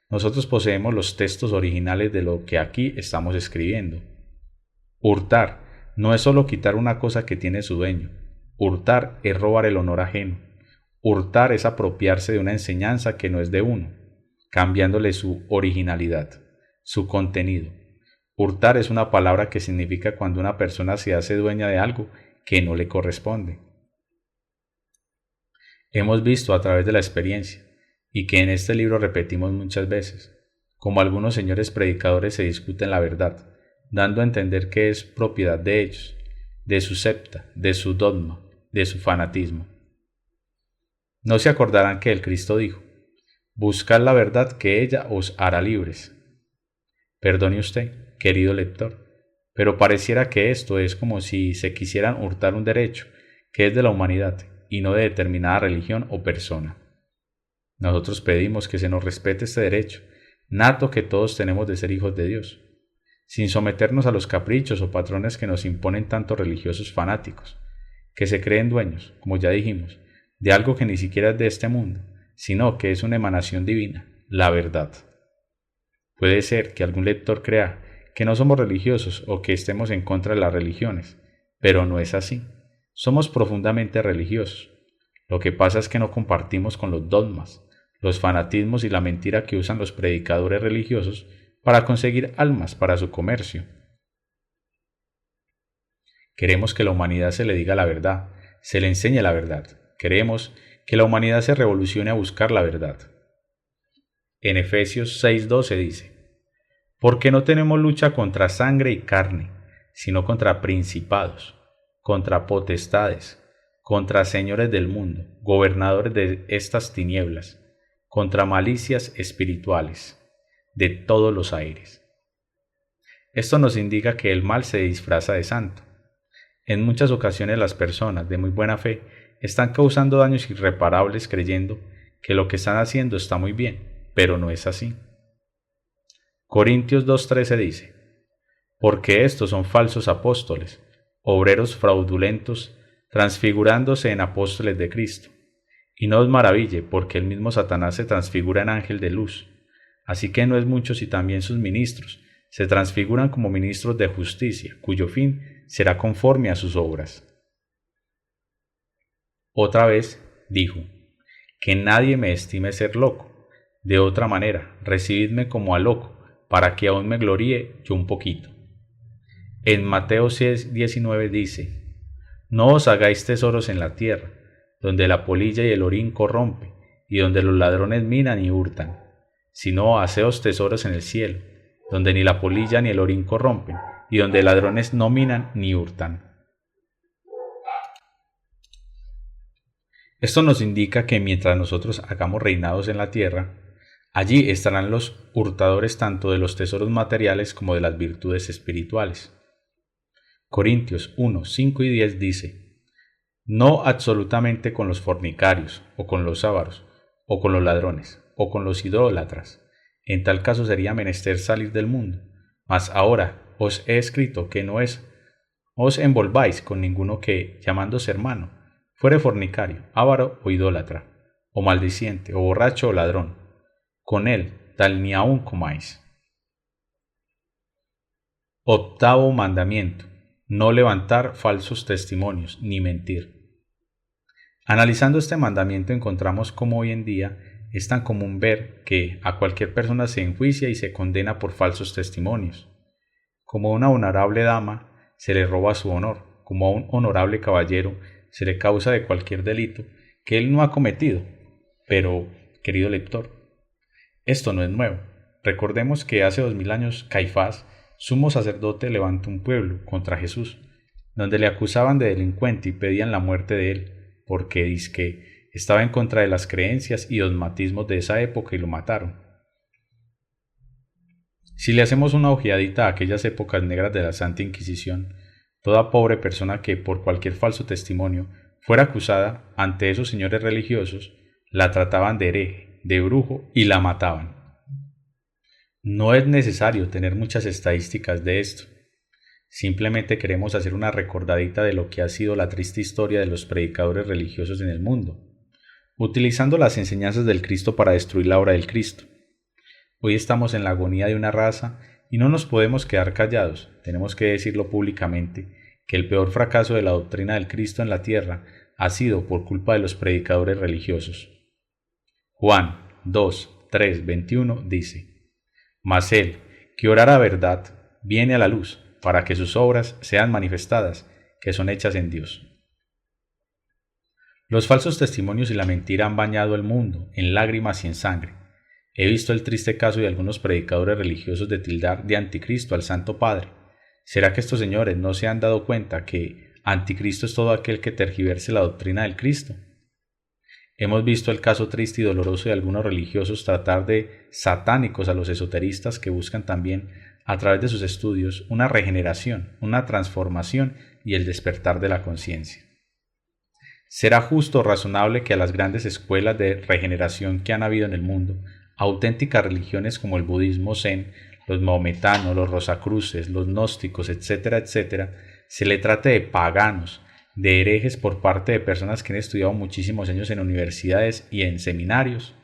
Nosotros poseemos los textos originales de lo que aquí estamos escribiendo. Hurtar no es solo quitar una cosa que tiene su dueño. Hurtar es robar el honor ajeno. Hurtar es apropiarse de una enseñanza que no es de uno, cambiándole su originalidad, su contenido. Hurtar es una palabra que significa cuando una persona se hace dueña de algo que no le corresponde. Hemos visto a través de la experiencia, y que en este libro repetimos muchas veces, como algunos señores predicadores se discuten la verdad, dando a entender que es propiedad de ellos, de su septa, de su dogma, de su fanatismo. No se acordarán que el Cristo dijo: buscad la verdad que ella os hará libres. Perdone usted, querido lector, pero pareciera que esto es como si se quisieran hurtar un derecho que es de la humanidad y no de determinada religión o persona. Nosotros pedimos que se nos respete este derecho, nato que todos tenemos de ser hijos de Dios, sin someternos a los caprichos o patrones que nos imponen tantos religiosos fanáticos, que se creen dueños, como ya dijimos, de algo que ni siquiera es de este mundo, sino que es una emanación divina, la verdad. Puede ser que algún lector crea que no somos religiosos o que estemos en contra de las religiones, pero no es así. Somos profundamente religiosos. Lo que pasa es que no compartimos con los dogmas, los fanatismos y la mentira que usan los predicadores religiosos para conseguir almas para su comercio. Queremos que la humanidad se le diga la verdad, se le enseñe la verdad. Queremos que la humanidad se revolucione a buscar la verdad. En Efesios 6:12 dice: porque no tenemos lucha contra sangre y carne, sino contra principados, contra potestades, contra señores del mundo, gobernadores de estas tinieblas, contra malicias espirituales de todos los aires. Esto nos indica que el mal se disfraza de santo. En muchas ocasiones las personas de muy buena fe están causando daños irreparables creyendo que lo que están haciendo está muy bien, pero no es así. Corintios 2:13 dice: porque estos son falsos apóstoles, obreros fraudulentos, transfigurándose en apóstoles de Cristo. Y no os maraville, porque el mismo Satanás se transfigura en ángel de luz. Así que no es mucho si también sus ministros se transfiguran como ministros de justicia, cuyo fin será conforme a sus obras. Otra vez dijo: que nadie me estime ser loco. De otra manera, recibidme como a loco, para que aún me gloríe yo un poquito. En Mateo 6:19 dice: no os hagáis tesoros en la tierra, donde la polilla y el orín corrompe, y donde los ladrones minan y hurtan, sino haceos tesoros en el cielo, donde ni la polilla ni el orín corrompen, y donde ladrones no minan ni hurtan. Esto nos indica que mientras nosotros hagamos reinados en la tierra, allí estarán los hurtadores tanto de los tesoros materiales como de las virtudes espirituales. Corintios 1, 5 y 10 dice: no absolutamente con los fornicarios, o con los ávaros, o con los ladrones, o con los idólatras. En tal caso sería menester salir del mundo. Mas ahora os he escrito que no os envolváis con ninguno que, llamándose hermano, fuere fornicario, avaro o idólatra, o maldiciente, o borracho o ladrón. Con él tal ni aun comáis. Octavo mandamiento: no levantar falsos testimonios ni mentir. Analizando este mandamiento encontramos cómo hoy en día es tan común ver que a cualquier persona se enjuicia y se condena por falsos testimonios. Como una honorable dama se le roba su honor, como a un honorable caballero se le causa de cualquier delito que él no ha cometido. Pero, querido lector, esto no es nuevo. Recordemos que hace 2000 años Caifás, sumo sacerdote, levantó un pueblo contra Jesús, donde le acusaban de delincuente y pedían la muerte de él, porque dizque estaba en contra de las creencias y dogmatismos de esa época y lo mataron. Si le hacemos una ojeadita a aquellas épocas negras de la Santa Inquisición, toda pobre persona que por cualquier falso testimonio fuera acusada ante esos señores religiosos, la trataban de hereje, de brujo y la mataban. No es necesario tener muchas estadísticas de esto. Simplemente queremos hacer una recordadita de lo que ha sido la triste historia de los predicadores religiosos en el mundo, utilizando las enseñanzas del Cristo para destruir la obra del Cristo. Hoy estamos en la agonía de una raza y no nos podemos quedar callados, tenemos que decirlo públicamente, que el peor fracaso de la doctrina del Cristo en la tierra ha sido por culpa de los predicadores religiosos. Juan 2, 3, 21 dice: Mas él, que orara verdad, viene a la luz, para que sus obras sean manifestadas, que son hechas en Dios. Los falsos testimonios y la mentira han bañado el mundo en lágrimas y en sangre. He visto el triste caso de algunos predicadores religiosos de tildar de anticristo al Santo Padre. ¿Será que estos señores no se han dado cuenta que anticristo es todo aquel que tergiverse la doctrina del Cristo? Hemos visto el caso triste y doloroso de algunos religiosos tratar de satánicos a los esoteristas que buscan también, a través de sus estudios, una regeneración, una transformación y el despertar de la conciencia. ¿Será justo o razonable que a las grandes escuelas de regeneración que han habido en el mundo, auténticas religiones como el budismo zen, los mahometanos, los rosacruces, los gnósticos, etcétera, etcétera, se le trate de paganos, de herejes por parte de personas que han estudiado muchísimos años en universidades y en seminarios?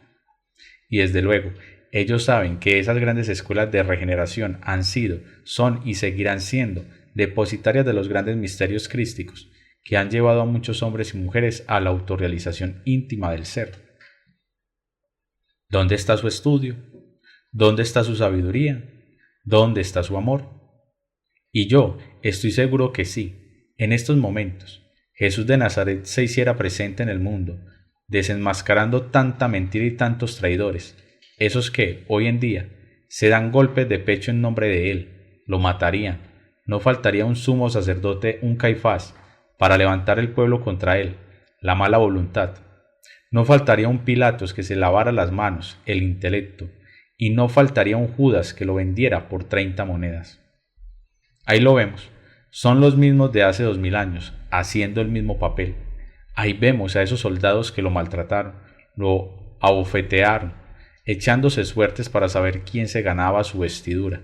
Y desde luego, ellos saben que esas grandes escuelas de regeneración han sido, son y seguirán siendo depositarias de los grandes misterios crísticos que han llevado a muchos hombres y mujeres a la autorrealización íntima del ser. ¿Dónde está su estudio? ¿Dónde está su sabiduría? ¿Dónde está su amor? Y yo estoy seguro que sí, en estos momentos, Jesús de Nazaret se hiciera presente en el mundo, desenmascarando tanta mentira y tantos traidores, esos que, hoy en día, se dan golpes de pecho en nombre de él, lo matarían, no faltaría un sumo sacerdote, un Caifás, para levantar el pueblo contra él, la mala voluntad. No faltaría un Pilatos que se lavara las manos, el intelecto, y no faltaría un Judas que lo vendiera por 30 monedas. Ahí lo vemos, son los mismos de hace 2000 años, haciendo el mismo papel. Ahí vemos a esos soldados que lo maltrataron, lo abofetearon, echándose suertes para saber quién se ganaba su vestidura,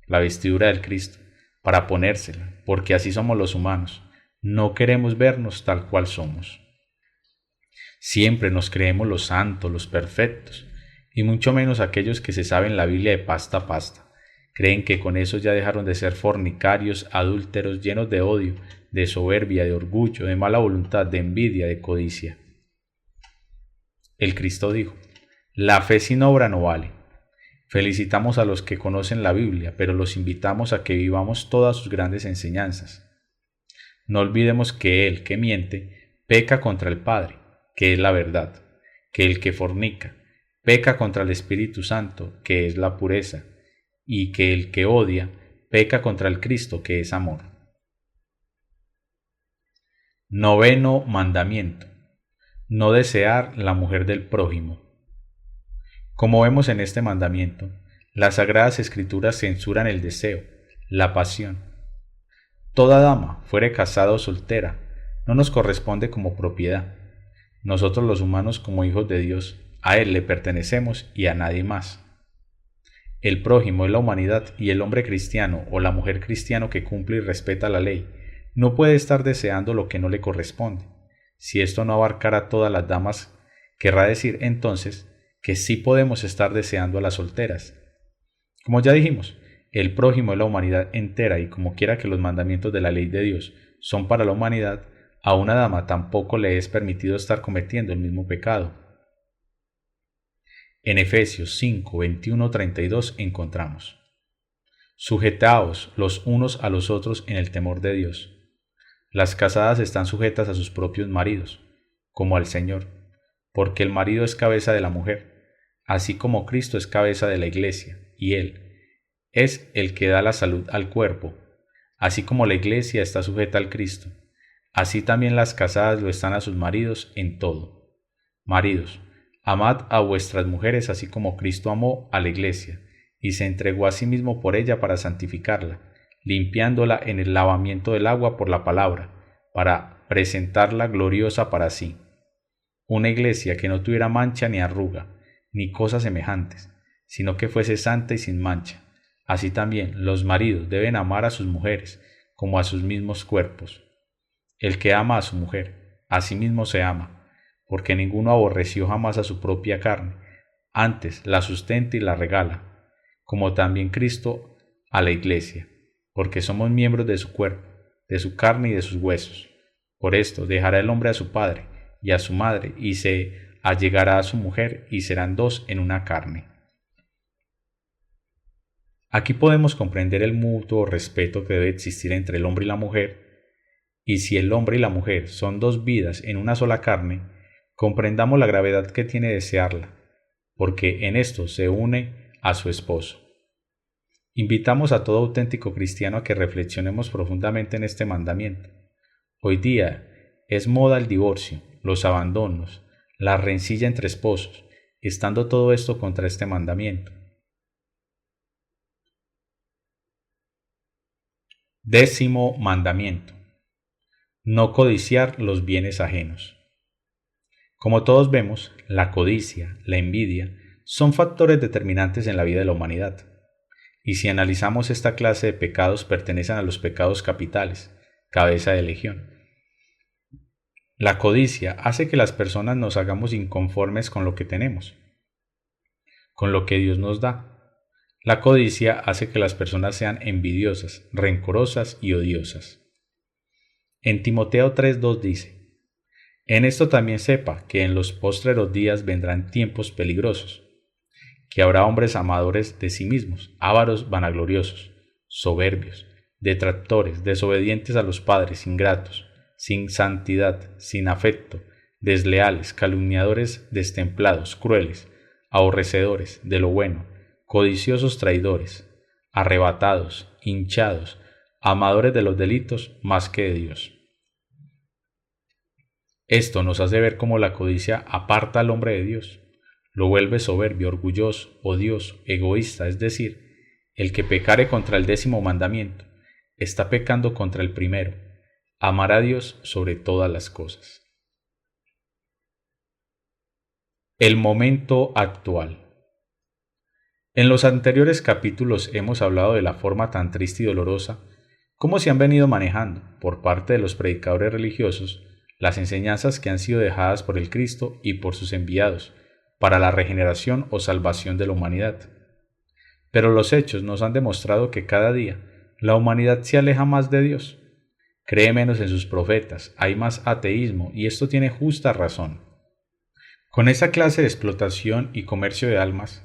la vestidura del Cristo, para ponérsela, porque así somos los humanos, no queremos vernos tal cual somos. Siempre nos creemos los santos, los perfectos, y mucho menos aquellos que se saben la Biblia de pasta a pasta. Creen que con eso ya dejaron de ser fornicarios, adúlteros, llenos de odio, de soberbia, de orgullo, de mala voluntad, de envidia, de codicia. El Cristo dijo: la fe sin obra no vale. Felicitamos a los que conocen la Biblia, pero los invitamos a que vivamos todas sus grandes enseñanzas. No olvidemos que el que miente peca contra el Padre, que es la verdad, que el que fornica peca contra el Espíritu Santo, que es la pureza, y que el que odia peca contra el Cristo, que es amor. Noveno mandamiento: no desear la mujer del prójimo. Como vemos en este mandamiento, las Sagradas Escrituras censuran el deseo, la pasión. Toda dama, fuere casada o soltera, no nos corresponde como propiedad. Nosotros los humanos, como hijos de Dios, a Él le pertenecemos y a nadie más. El prójimo es la humanidad, y el hombre cristiano o la mujer cristiano que cumple y respeta la ley no puede estar deseando lo que no le corresponde. Si esto no abarcara a todas las damas, querrá decir entonces que sí podemos estar deseando a las solteras. Como ya dijimos, el prójimo es la humanidad entera, y como quiera que los mandamientos de la ley de Dios son para la humanidad, a una dama tampoco le es permitido estar cometiendo el mismo pecado. En Efesios 5, 21, 32 encontramos: sujetaos los unos a los otros en el temor de Dios. Las casadas están sujetas a sus propios maridos, como al Señor, porque el marido es cabeza de la mujer, así como Cristo es cabeza de la Iglesia, y Él es el que da la salud al cuerpo. Así como la Iglesia está sujeta al Cristo, así también las casadas lo están a sus maridos en todo. Maridos, amad a vuestras mujeres así como Cristo amó a la Iglesia, y se entregó a sí mismo por ella para santificarla, limpiándola en el lavamiento del agua por la palabra, para presentarla gloriosa para sí. Una Iglesia que no tuviera mancha ni arruga, ni cosas semejantes, sino que fuese santa y sin mancha. Así también los maridos deben amar a sus mujeres como a sus mismos cuerpos. El que ama a su mujer, a sí mismo se ama, porque ninguno aborreció jamás a su propia carne, antes la sustenta y la regala, como también Cristo a la Iglesia, porque somos miembros de su cuerpo, de su carne y de sus huesos. Por esto dejará el hombre a su padre y a su madre, y se allegará a su mujer, y serán dos en una carne. Aquí podemos comprender el mutuo respeto que debe existir entre el hombre y la mujer, y si el hombre y la mujer son dos vidas en una sola carne, comprendamos la gravedad que tiene desearla, porque en esto se une a su esposo. Invitamos a todo auténtico cristiano a que reflexionemos profundamente en este mandamiento. Hoy día es moda el divorcio, los abandonos, la rencilla entre esposos, estando todo esto contra este mandamiento. 10º mandamiento: no codiciar los bienes ajenos. Como todos vemos, la codicia, la envidia, son factores determinantes en la vida de la humanidad. Y si analizamos esta clase de pecados, pertenecen a los pecados capitales, cabeza de legión. La codicia hace que las personas nos hagamos inconformes con lo que tenemos, con lo que Dios nos da. La codicia hace que las personas sean envidiosas, rencorosas y odiosas. En Timoteo 3:2 dice: en esto también sepa que en los postreros días vendrán tiempos peligrosos, que habrá hombres amadores de sí mismos, ávaros, vanagloriosos, soberbios, detractores, desobedientes a los padres, ingratos, sin santidad, sin afecto, desleales, calumniadores, destemplados, crueles, aborrecedores de lo bueno, codiciosos, traidores, arrebatados, hinchados, amadores de los delitos más que de Dios. Esto nos hace ver cómo la codicia aparta al hombre de Dios, lo vuelve soberbio, orgulloso, odioso, egoísta, es decir, el que pecare contra el 10º mandamiento, está pecando contra el primero: amar a Dios sobre todas las cosas. El momento actual. En los anteriores capítulos hemos hablado de la forma tan triste y dolorosa como se han venido manejando, por parte de los predicadores religiosos, las enseñanzas que han sido dejadas por el Cristo y por sus enviados, para la regeneración o salvación de la humanidad. Pero los hechos nos han demostrado que cada día la humanidad se aleja más de Dios, cree menos en sus profetas, hay más ateísmo, y esto tiene justa razón. Con esa clase de explotación y comercio de almas,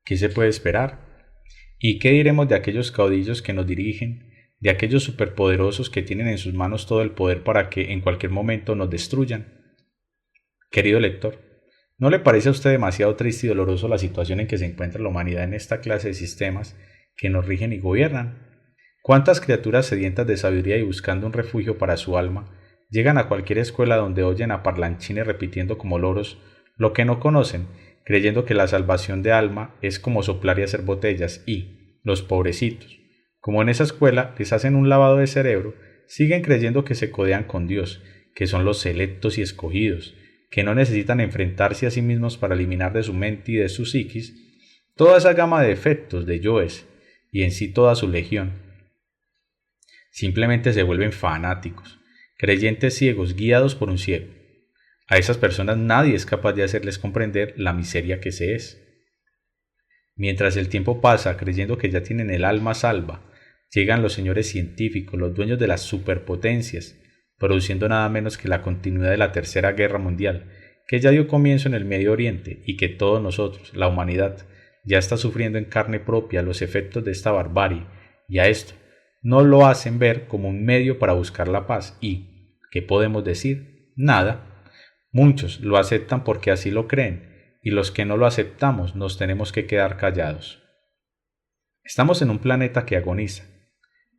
¿qué se puede esperar? ¿Y qué diremos de aquellos caudillos que nos dirigen, de aquellos superpoderosos que tienen en sus manos todo el poder para que en cualquier momento nos destruyan? Querido lector, ¿no le parece a usted demasiado triste y doloroso la situación en que se encuentra la humanidad en esta clase de sistemas que nos rigen y gobiernan? ¿Cuántas criaturas sedientas de sabiduría y buscando un refugio para su alma llegan a cualquier escuela donde oyen a parlanchines repitiendo como loros lo que no conocen, creyendo que la salvación de alma es como soplar y hacer botellas, y los pobrecitos, como en esa escuela les hacen un lavado de cerebro, siguen creyendo que se codean con Dios, que son los selectos y escogidos, que no necesitan enfrentarse a sí mismos para eliminar de su mente y de su psiquis toda esa gama de efectos de yoes y en sí toda su legión. Simplemente se vuelven fanáticos, creyentes ciegos guiados por un ciego. A esas personas nadie es capaz de hacerles comprender la miseria que se es. Mientras el tiempo pasa creyendo que ya tienen el alma salva, llegan los señores científicos, los dueños de las superpotencias, produciendo nada menos que la continuidad de la Tercera Guerra Mundial, que ya dio comienzo en el Medio Oriente y que todos nosotros, la humanidad, ya está sufriendo en carne propia los efectos de esta barbarie, y a esto no lo hacen ver como un medio para buscar la paz y, ¿qué podemos decir? Nada. Muchos lo aceptan porque así lo creen, y los que no lo aceptamos nos tenemos que quedar callados. Estamos en un planeta que agoniza.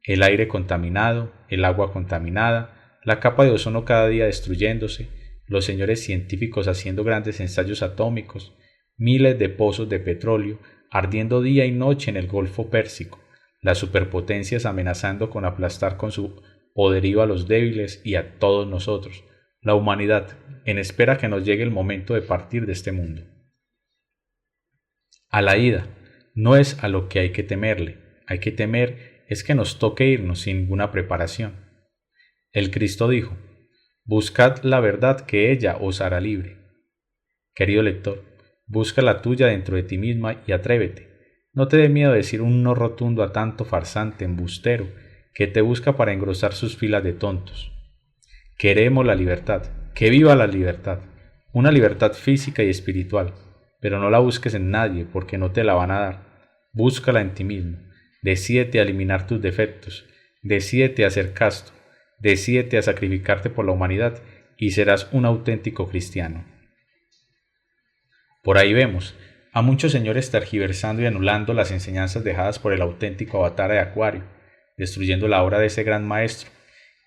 El aire contaminado, el agua contaminada, la capa de ozono cada día destruyéndose, los señores científicos haciendo grandes ensayos atómicos, miles de pozos de petróleo ardiendo día y noche en el Golfo Pérsico, las superpotencias amenazando con aplastar con su poderío a los débiles y a todos nosotros, la humanidad, en espera que nos llegue el momento de partir de este mundo. A la ida, no es a lo que hay que temerle, hay que temer es que nos toque irnos sin ninguna preparación. El Cristo dijo, buscad la verdad que ella os hará libre. Querido lector, busca la tuya dentro de ti misma y atrévete. No te dé miedo decir un no rotundo a tanto farsante embustero que te busca para engrosar sus filas de tontos. Queremos la libertad, que viva la libertad, una libertad física y espiritual, pero no la busques en nadie porque no te la van a dar. Búscala en ti mismo, decídete a eliminar tus defectos, decídete a ser casto, decídete a sacrificarte por la humanidad y serás un auténtico cristiano. Por ahí vemos a muchos señores tergiversando y anulando las enseñanzas dejadas por el auténtico avatar de Acuario, destruyendo la obra de ese gran maestro,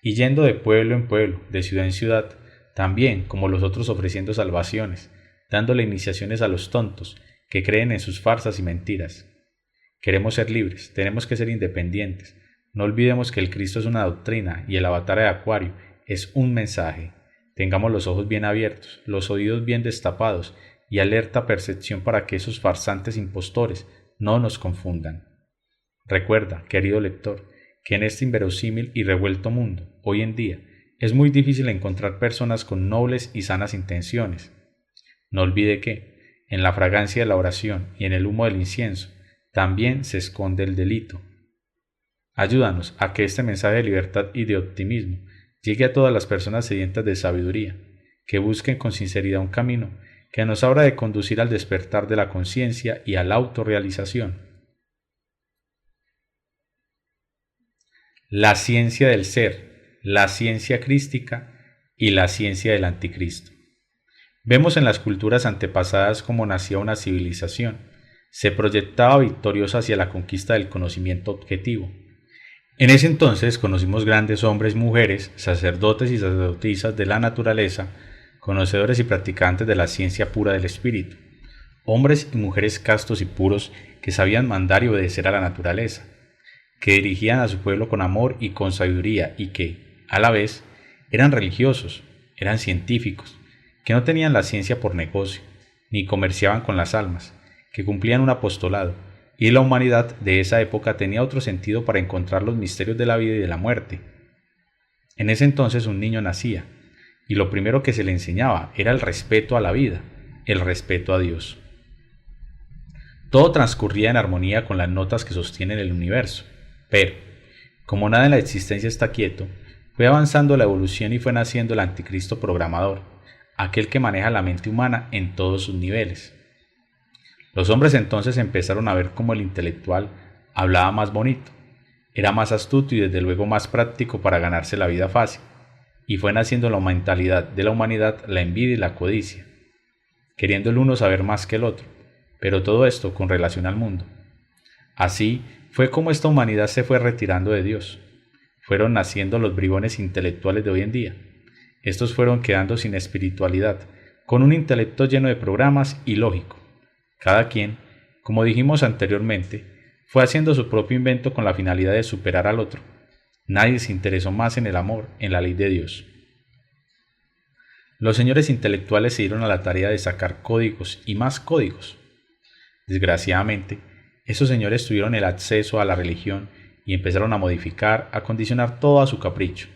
y yendo de pueblo en pueblo, de ciudad en ciudad, también como los otros ofreciendo salvaciones, dándole iniciaciones a los tontos que creen en sus farsas y mentiras. Queremos ser libres, tenemos que ser independientes. No olvidemos que el Cristo es una doctrina y el avatar de Acuario es un mensaje. Tengamos los ojos bien abiertos, los oídos bien destapados y alerta percepción para que esos farsantes impostores no nos confundan. Recuerda, querido lector, que en este inverosímil y revuelto mundo, hoy en día, es muy difícil encontrar personas con nobles y sanas intenciones. No olvide que, en la fragancia de la oración y en el humo del incienso, también se esconde el delito. Ayúdanos a que este mensaje de libertad y de optimismo llegue a todas las personas sedientas de sabiduría, que busquen con sinceridad un camino que nos habrá de conducir al despertar de la conciencia y a la autorrealización. La ciencia del ser, la ciencia crística y la ciencia del anticristo. Vemos en las culturas antepasadas cómo nacía una civilización, se proyectaba victoriosa hacia la conquista del conocimiento objetivo. En ese entonces conocimos grandes hombres y mujeres, sacerdotes y sacerdotisas de la naturaleza, conocedores y practicantes de la ciencia pura del espíritu, hombres y mujeres castos y puros que sabían mandar y obedecer a la naturaleza, que dirigían a su pueblo con amor y con sabiduría y que, a la vez, eran religiosos, eran científicos, que no tenían la ciencia por negocio, ni comerciaban con las almas, que cumplían un apostolado, y la humanidad de esa época tenía otro sentido para encontrar los misterios de la vida y de la muerte. En ese entonces un niño nacía, y lo primero que se le enseñaba era el respeto a la vida, el respeto a Dios. Todo transcurría en armonía con las notas que sostienen el universo, pero, como nada en la existencia está quieto, fue avanzando la evolución y fue naciendo el anticristo programador, aquel que maneja la mente humana en todos sus niveles. Los hombres entonces empezaron a ver cómo el intelectual hablaba más bonito, era más astuto y desde luego más práctico para ganarse la vida fácil, y fue naciendo en la mentalidad de la humanidad la envidia y la codicia, queriendo el uno saber más que el otro, pero todo esto con relación al mundo. Así fue como esta humanidad se fue retirando de Dios. Fueron naciendo los bribones intelectuales de hoy en día. Estos fueron quedando sin espiritualidad, con un intelecto lleno de programas y lógico. Cada quien, como dijimos anteriormente, fue haciendo su propio invento con la finalidad de superar al otro. Nadie se interesó más en el amor, en la ley de Dios. Los señores intelectuales se dieron a la tarea de sacar códigos y más códigos. Desgraciadamente, esos señores tuvieron el acceso a la religión y empezaron a modificar, a condicionar todo a su capricho.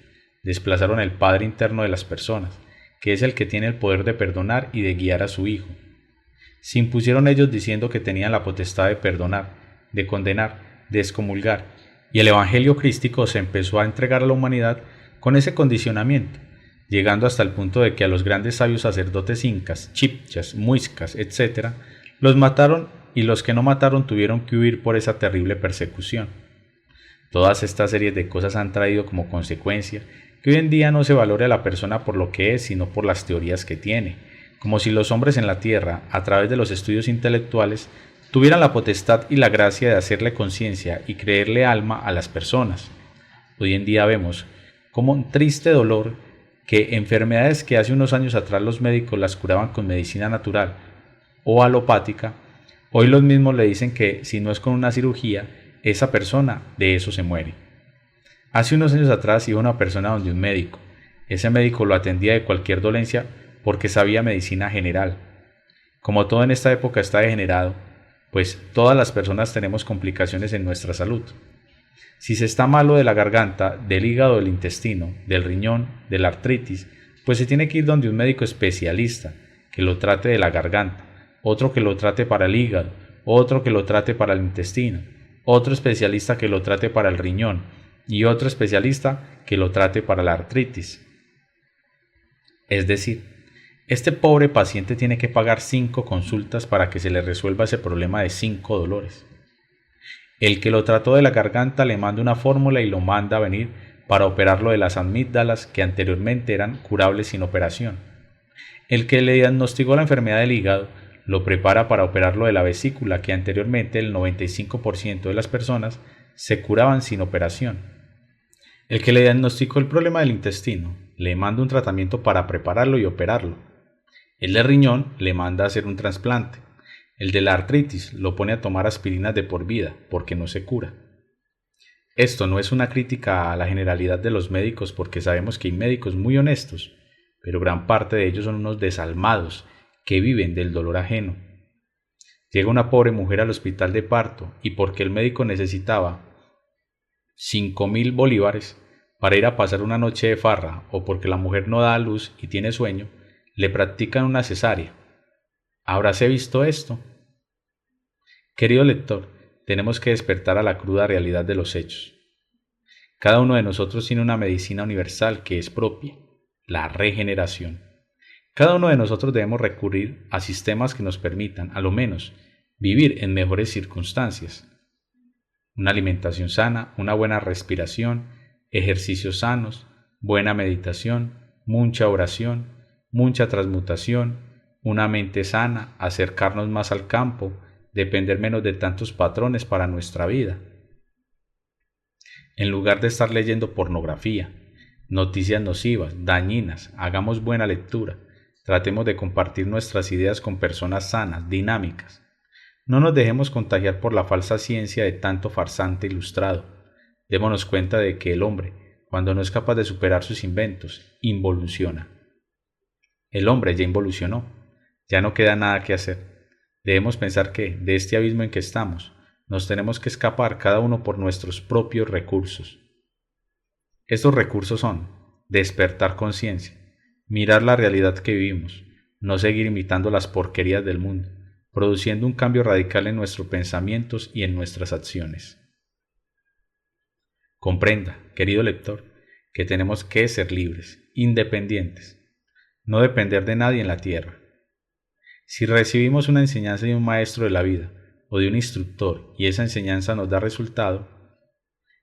Desplazaron el Padre interno de las personas, que es el que tiene el poder de perdonar y de guiar a su Hijo. Se impusieron ellos diciendo que tenían la potestad de perdonar, de condenar, de excomulgar, y el Evangelio crístico se empezó a entregar a la humanidad con ese condicionamiento, llegando hasta el punto de que a los grandes sabios sacerdotes incas, chibchas, muiscas, etc., los mataron y los que no mataron tuvieron que huir por esa terrible persecución. Todas estas series de cosas han traído como consecuencia que hoy en día no se valore a la persona por lo que es, sino por las teorías que tiene, como si los hombres en la tierra, a través de los estudios intelectuales, tuvieran la potestad y la gracia de hacerle conciencia y creerle alma a las personas. Hoy en día vemos como un triste dolor que enfermedades que hace unos años atrás los médicos las curaban con medicina natural o alopática, hoy los mismos le dicen que si no es con una cirugía, esa persona de eso se muere. Hace unos años atrás iba una persona donde un médico. Ese médico lo atendía de cualquier dolencia porque sabía medicina general. Como todo en esta época está degenerado, pues todas las personas tenemos complicaciones en nuestra salud. Si se está malo de la garganta, del hígado, del intestino, del riñón, de la artritis, pues se tiene que ir donde un médico especialista que lo trate de la garganta, otro que lo trate para el hígado, otro que lo trate para el intestino, otro especialista que lo trate para el riñón y otro especialista que lo trate para la artritis. Es decir, este pobre paciente tiene que pagar 5 consultas para que se le resuelva ese problema de 5 dolores. El que lo trató de la garganta le manda una fórmula y lo manda a venir para operarlo de las amígdalas que anteriormente eran curables sin operación. El que le diagnosticó la enfermedad del hígado lo prepara para operarlo de la vesícula que anteriormente el 95% de las personas se curaban sin operación. El que le diagnosticó el problema del intestino le manda un tratamiento para prepararlo y operarlo. El de riñón le manda a hacer un trasplante. El de la artritis lo pone a tomar aspirinas de por vida porque no se cura. Esto no es una crítica a la generalidad de los médicos porque sabemos que hay médicos muy honestos, pero gran parte de ellos son unos desalmados que viven del dolor ajeno. Llega una pobre mujer al hospital de parto y porque el médico necesitaba 5.000 bolívares para ir a pasar una noche de farra o porque la mujer no da a luz y tiene sueño, le practican una cesárea. ¿Habráse visto esto? Querido lector, tenemos que despertar a la cruda realidad de los hechos. Cada uno de nosotros tiene una medicina universal que es propia, la regeneración. Cada uno de nosotros debemos recurrir a sistemas que nos permitan, a lo menos, vivir en mejores circunstancias. Una alimentación sana, una buena respiración, ejercicios sanos, buena meditación, mucha oración, mucha transmutación, una mente sana, acercarnos más al campo, depender menos de tantos patrones para nuestra vida. En lugar de estar leyendo pornografía, noticias nocivas, dañinas, hagamos buena lectura, tratemos de compartir nuestras ideas con personas sanas, dinámicas. No nos dejemos contagiar por la falsa ciencia de tanto farsante ilustrado. Démonos cuenta de que el hombre, cuando no es capaz de superar sus inventos, involuciona. El hombre ya involucionó, ya no queda nada que hacer. Debemos pensar que, de este abismo en que estamos, nos tenemos que escapar cada uno por nuestros propios recursos. Estos recursos son despertar conciencia, mirar la realidad que vivimos, no seguir imitando las porquerías del mundo, produciendo un cambio radical en nuestros pensamientos y en nuestras acciones. Comprenda, querido lector, que tenemos que ser libres, independientes, no depender de nadie en la tierra. Si recibimos una enseñanza de un maestro de la vida o de un instructor y esa enseñanza nos da resultado,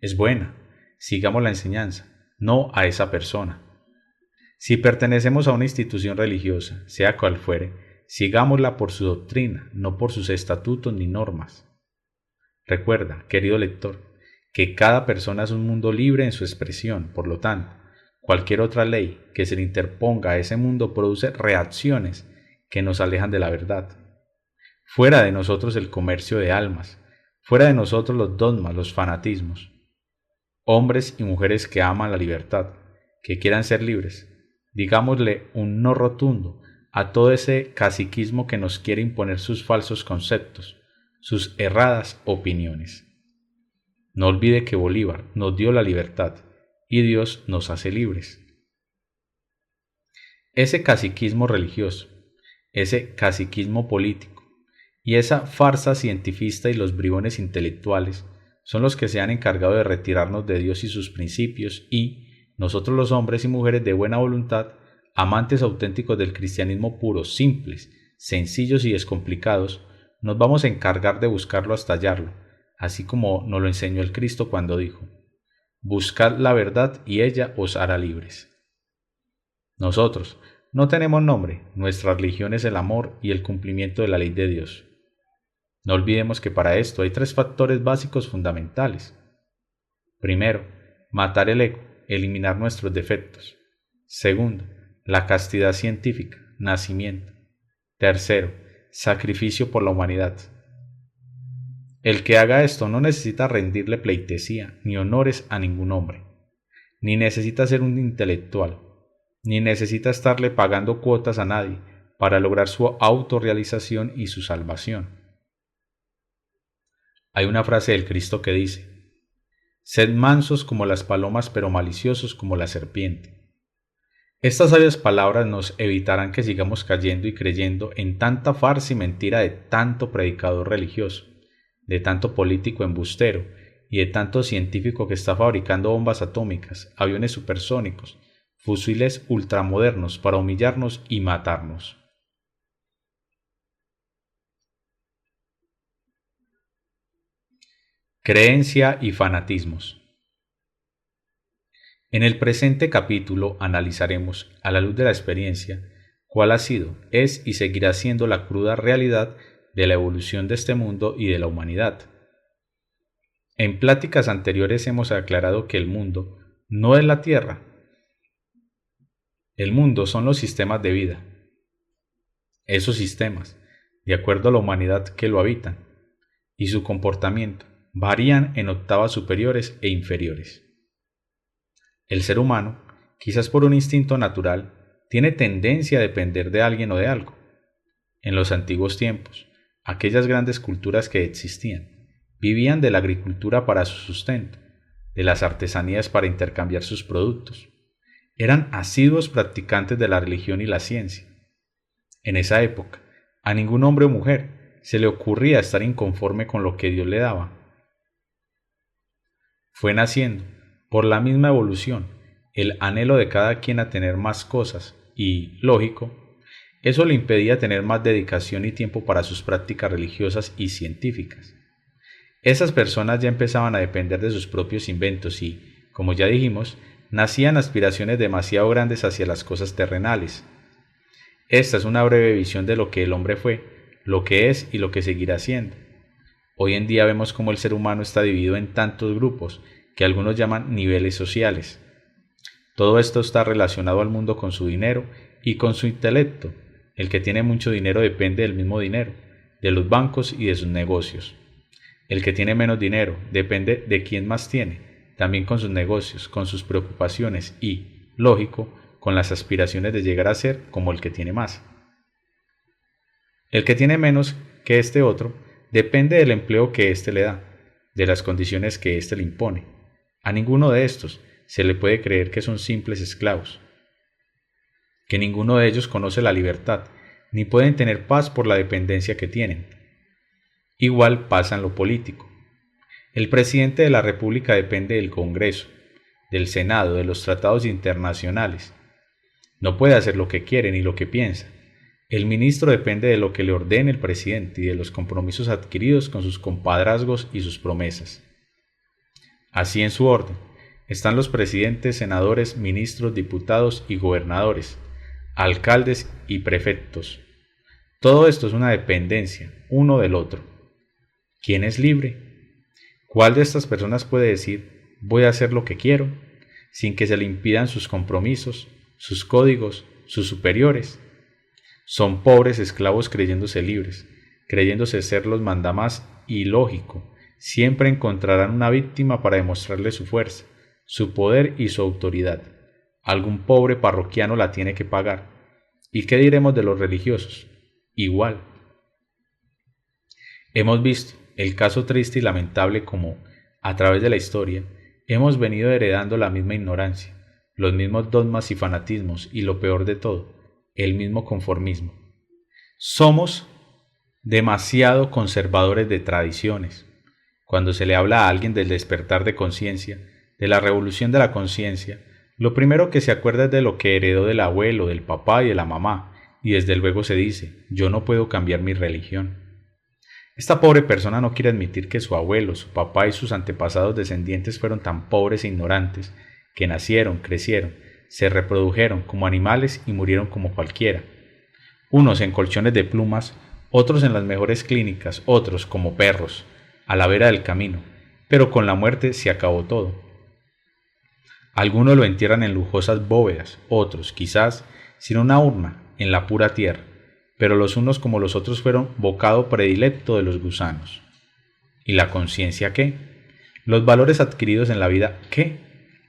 es buena, sigamos la enseñanza, no a esa persona. Si pertenecemos a una institución religiosa, sea cual fuere, sigámosla por su doctrina, no por sus estatutos ni normas. Recuerda, querido lector, que cada persona es un mundo libre en su expresión, por lo tanto, cualquier otra ley que se le interponga a ese mundo produce reacciones que nos alejan de la verdad. Fuera de nosotros el comercio de almas, fuera de nosotros los dogmas, los fanatismos. Hombres y mujeres que aman la libertad, que quieran ser libres, digámosle un no rotundo a todo ese caciquismo que nos quiere imponer sus falsos conceptos, sus erradas opiniones. No olvide que Bolívar nos dio la libertad y Dios nos hace libres. Ese caciquismo religioso, ese caciquismo político y esa farsa cientifista y los bribones intelectuales son los que se han encargado de retirarnos de Dios y sus principios y, nosotros los hombres y mujeres de buena voluntad, amantes auténticos del cristianismo puro, simples, sencillos y descomplicados, nos vamos a encargar de buscarlo hasta hallarlo, así como nos lo enseñó el Cristo cuando dijo: Buscad la verdad y ella os hará libres. Nosotros no tenemos nombre, nuestra religión es el amor y el cumplimiento de la ley de Dios. No olvidemos que para esto hay 3 factores básicos fundamentales. Primero, matar el ego, eliminar nuestros defectos. Segundo, la castidad científica, nacimiento. Tercero, sacrificio por la humanidad. El que haga esto no necesita rendirle pleitesía ni honores a ningún hombre, ni necesita ser un intelectual, ni necesita estarle pagando cuotas a nadie para lograr su autorrealización y su salvación. Hay una frase del Cristo que dice: «Sed mansos como las palomas, pero maliciosos como la serpiente». Estas sabias palabras nos evitarán que sigamos cayendo y creyendo en tanta farsa y mentira de tanto predicador religioso, de tanto político embustero y de tanto científico que está fabricando bombas atómicas, aviones supersónicos, fusiles ultramodernos para humillarnos y matarnos. Creencia y fanatismos. En el presente capítulo analizaremos, a la luz de la experiencia, cuál ha sido, es y seguirá siendo la cruda realidad de la evolución de este mundo y de la humanidad. En pláticas anteriores hemos aclarado que el mundo no es la Tierra. El mundo son los sistemas de vida. Esos sistemas, de acuerdo a la humanidad que lo habitan, y su comportamiento, varían en octavas superiores e inferiores. El ser humano, quizás por un instinto natural, tiene tendencia a depender de alguien o de algo. En los antiguos tiempos, aquellas grandes culturas que existían, vivían de la agricultura para su sustento, de las artesanías para intercambiar sus productos. Eran asiduos practicantes de la religión y la ciencia. En esa época, a ningún hombre o mujer se le ocurría estar inconforme con lo que Dios le daba. Fue naciendo, por la misma evolución, el anhelo de cada quien a tener más cosas y, lógico, eso le impedía tener más dedicación y tiempo para sus prácticas religiosas y científicas. Esas personas ya empezaban a depender de sus propios inventos y, como ya dijimos, nacían aspiraciones demasiado grandes hacia las cosas terrenales. Esta es una breve visión de lo que el hombre fue, lo que es y lo que seguirá siendo. Hoy en día vemos cómo el ser humano está dividido en tantos grupos que algunos llaman niveles sociales. Todo esto está relacionado al mundo con su dinero y con su intelecto. El que tiene mucho dinero depende del mismo dinero, de los bancos y de sus negocios. El que tiene menos dinero depende de quién más tiene, también con sus negocios, con sus preocupaciones y, lógico, con las aspiraciones de llegar a ser como el que tiene más. El que tiene menos que este otro depende del empleo que éste le da, de las condiciones que éste le impone. A ninguno de estos se le puede creer que son simples esclavos, que ninguno de ellos conoce la libertad, ni pueden tener paz por la dependencia que tienen. Igual pasa en lo político. El presidente de la República depende del Congreso, del Senado, de los tratados internacionales. No puede hacer lo que quiere ni lo que piensa. El ministro depende de lo que le ordene el presidente y de los compromisos adquiridos con sus compadrazgos y sus promesas. Así en su orden están los presidentes, senadores, ministros, diputados y gobernadores, alcaldes y prefectos. Todo esto es una dependencia, uno del otro. ¿Quién es libre? ¿Cuál de estas personas puede decir, voy a hacer lo que quiero, sin que se le impidan sus compromisos, sus códigos, sus superiores? Son pobres esclavos creyéndose libres, creyéndose ser los mandamás y lógico, siempre encontrarán una víctima para demostrarle su fuerza, su poder y su autoridad. Algún pobre parroquiano la tiene que pagar. ¿Y qué diremos de los religiosos? Igual. Hemos visto el caso triste y lamentable como, a través de la historia, hemos venido heredando la misma ignorancia, los mismos dogmas y fanatismos y lo peor de todo, el mismo conformismo. Somos demasiado conservadores de tradiciones. Cuando se le habla a alguien del despertar de conciencia, de la revolución de la conciencia, lo primero que se acuerda es de lo que heredó del abuelo, del papá y de la mamá, y desde luego se dice, yo no puedo cambiar mi religión. Esta pobre persona no quiere admitir que su abuelo, su papá y sus antepasados descendientes fueron tan pobres e ignorantes, que nacieron, crecieron, se reprodujeron como animales y murieron como cualquiera. Unos en colchones de plumas, otros en las mejores clínicas, otros como perros, a la vera del camino, pero con la muerte se acabó todo. Algunos lo entierran en lujosas bóvedas, otros, quizás, sin una urna, en la pura tierra, pero los unos como los otros fueron bocado predilecto de los gusanos. ¿Y la conciencia qué? ¿Los valores adquiridos en la vida qué?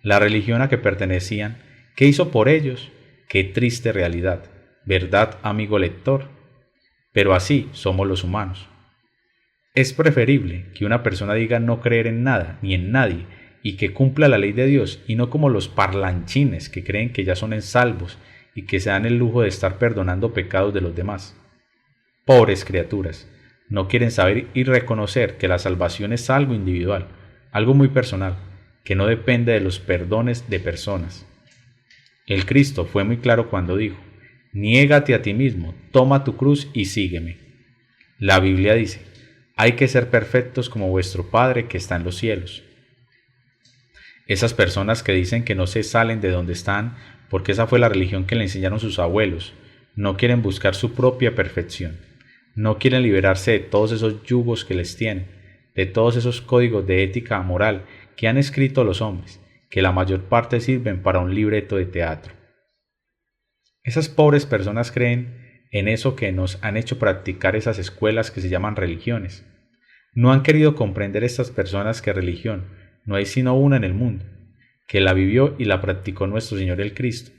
¿La religión a que pertenecían qué hizo por ellos? ¡Qué triste realidad! ¿Verdad, amigo lector? Pero así somos los humanos. Es preferible que una persona diga no creer en nada ni en nadie y que cumpla la ley de Dios, y no como los parlanchines que creen que ya son en salvos y que se dan el lujo de estar perdonando pecados de los demás. Pobres criaturas, no quieren saber y reconocer que la salvación es algo individual, algo muy personal, que no depende de los perdones de personas. El Cristo fue muy claro cuando dijo: niégate a ti mismo, toma tu cruz y sígueme. La Biblia dice: hay que ser perfectos como vuestro Padre que está en los cielos. Esas personas que dicen que no se salen de donde están porque esa fue la religión que le enseñaron sus abuelos, no quieren buscar su propia perfección, no quieren liberarse de todos esos yugos que les tienen, de todos esos códigos de ética moral que han escrito los hombres, que la mayor parte sirven para un libreto de teatro. Esas pobres personas creen en eso que nos han hecho practicar esas escuelas que se llaman religiones. No han querido comprender estas personas que religión no hay sino una en el mundo, que la vivió y la practicó nuestro Señor el Cristo.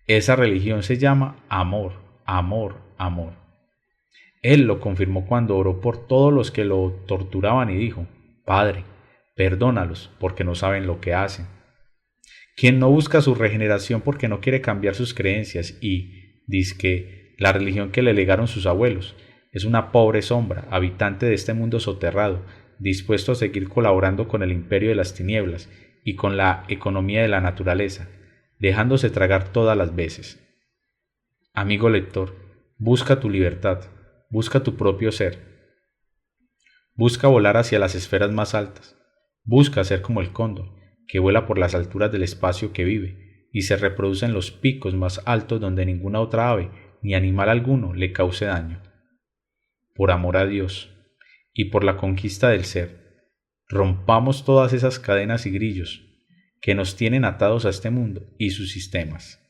Esa religión se llama amor, amor, amor. Él lo confirmó cuando oró por todos los que lo torturaban y dijo: Padre, perdónalos porque no saben lo que hacen. Quien no busca su regeneración porque no quiere cambiar sus creencias y dice que la religión que le legaron sus abuelos es una pobre sombra, habitante de este mundo soterrado, dispuesto a seguir colaborando con el imperio de las tinieblas y con la economía de la naturaleza, dejándose tragar todas las veces. Amigo lector, busca tu libertad, busca tu propio ser, busca volar hacia las esferas más altas, busca ser como el cóndor, que vuela por las alturas del espacio que vive y se reproduce en los picos más altos donde ninguna otra ave ni animal alguno le cause daño. Por amor a Dios y por la conquista del ser, rompamos todas esas cadenas y grillos que nos tienen atados a este mundo y sus sistemas.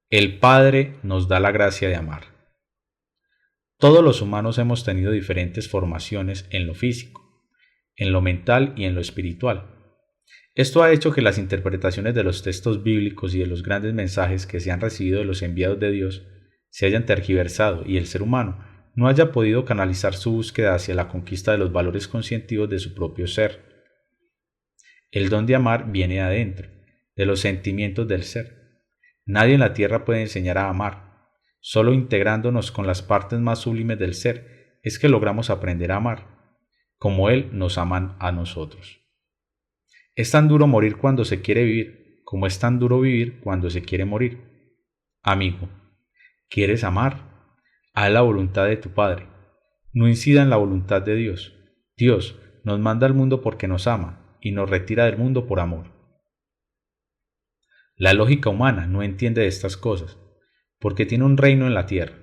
El Padre nos da la gracia de amar. Todos los humanos hemos tenido diferentes formaciones en lo físico, en lo mental y en lo espiritual. Esto ha hecho que las interpretaciones de los textos bíblicos y de los grandes mensajes que se han recibido de los enviados de Dios se hayan tergiversado y el ser humano no haya podido canalizar su búsqueda hacia la conquista de los valores conscientivos de su propio ser. El don de amar viene de adentro, de los sentimientos del ser. Nadie en la tierra puede enseñar a amar. Solo integrándonos con las partes más sublimes del ser es que logramos aprender a amar, como Él nos ama a nosotros. Es tan duro morir cuando se quiere vivir, como es tan duro vivir cuando se quiere morir. Amigo, ¿quieres amar? Haz la voluntad de tu Padre. No incida en la voluntad de Dios. Dios nos manda al mundo porque nos ama y nos retira del mundo por amor. La lógica humana no entiende de estas cosas, porque tiene un reino en la tierra.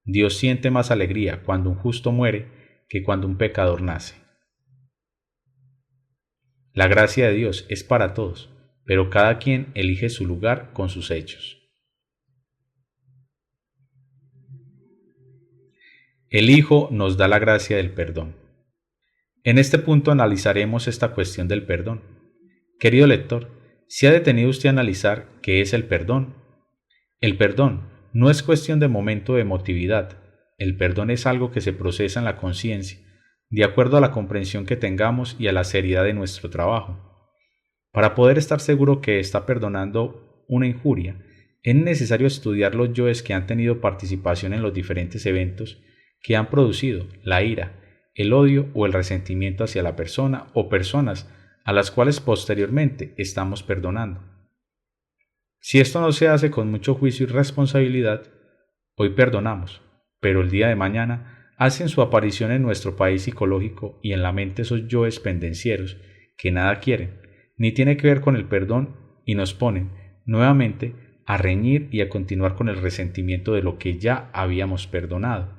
Dios siente más alegría cuando un justo muere que cuando un pecador nace. La gracia de Dios es para todos, pero cada quien elige su lugar con sus hechos. El Hijo nos da la gracia del perdón. En este punto analizaremos esta cuestión del perdón. Querido lector, ¿se ha detenido usted a analizar qué es el perdón? El perdón no es cuestión de momento de emotividad. El perdón es algo que se procesa en la conciencia, de acuerdo a la comprensión que tengamos y a la seriedad de nuestro trabajo. Para poder estar seguro que está perdonando una injuria, es necesario estudiar los yoes que han tenido participación en los diferentes eventos que han producido la ira, el odio o el resentimiento hacia la persona o personas a las cuales posteriormente estamos perdonando. Si esto no se hace con mucho juicio y responsabilidad, Hoy perdonamos, pero el día de mañana hacen su aparición en nuestro país psicológico y en la mente esos yoes pendencieros que nada quieren, ni tiene que ver con el perdón y nos ponen, nuevamente, a reñir y a continuar con el resentimiento de lo que ya habíamos perdonado.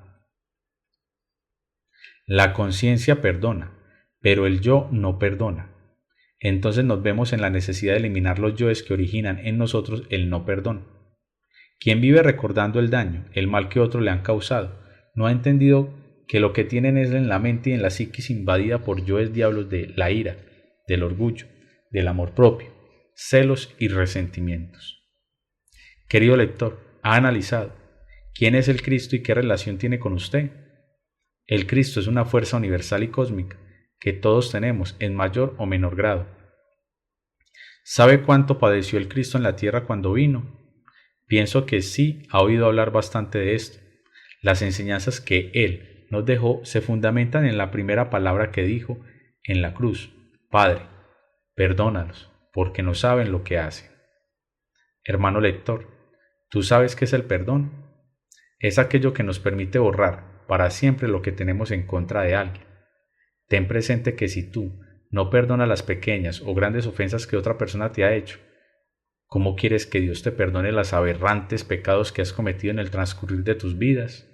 La conciencia perdona, pero el yo no perdona. Entonces nos vemos en la necesidad de eliminar los yoes que originan en nosotros el no perdón. Quien vive recordando el daño, el mal que otros le han causado, no ha entendido que lo que tienen es en la mente y en la psiquis invadida por yoes diablos de la ira, del orgullo, del amor propio, celos y resentimientos. Querido lector, ¿ha analizado quién es el Cristo y qué relación tiene con usted? El Cristo es una fuerza universal y cósmica que todos tenemos en mayor o menor grado. ¿Sabe cuánto padeció el Cristo en la tierra cuando vino? Pienso que sí ha oído hablar bastante de esto. Las enseñanzas que Él nos dejó se fundamentan en la primera palabra que dijo en la cruz: Padre, perdónalos, porque no saben lo que hacen. Hermano lector, ¿tú sabes qué es el perdón? Es aquello que nos permite borrar para siempre lo que tenemos en contra de alguien. Ten presente que si tú no perdonas las pequeñas o grandes ofensas que otra persona te ha hecho, ¿cómo quieres que Dios te perdone los aberrantes pecados que has cometido en el transcurrir de tus vidas?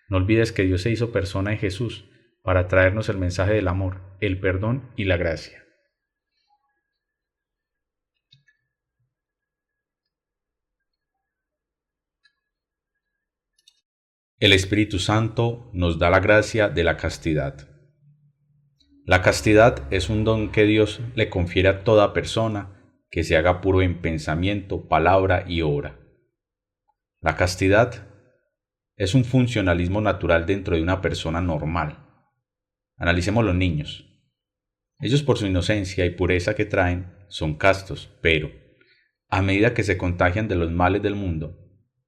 No olvides que Dios se hizo persona en Jesús para traernos el mensaje del amor, el perdón y la gracia. El Espíritu Santo nos da la gracia de la castidad. La castidad es un don que Dios le confiere a toda persona que se haga puro en pensamiento, palabra y obra. La castidad es un funcionalismo natural dentro de una persona normal. Analicemos los niños. Ellos por su inocencia y pureza que traen son castos, pero a medida que se contagian de los males del mundo,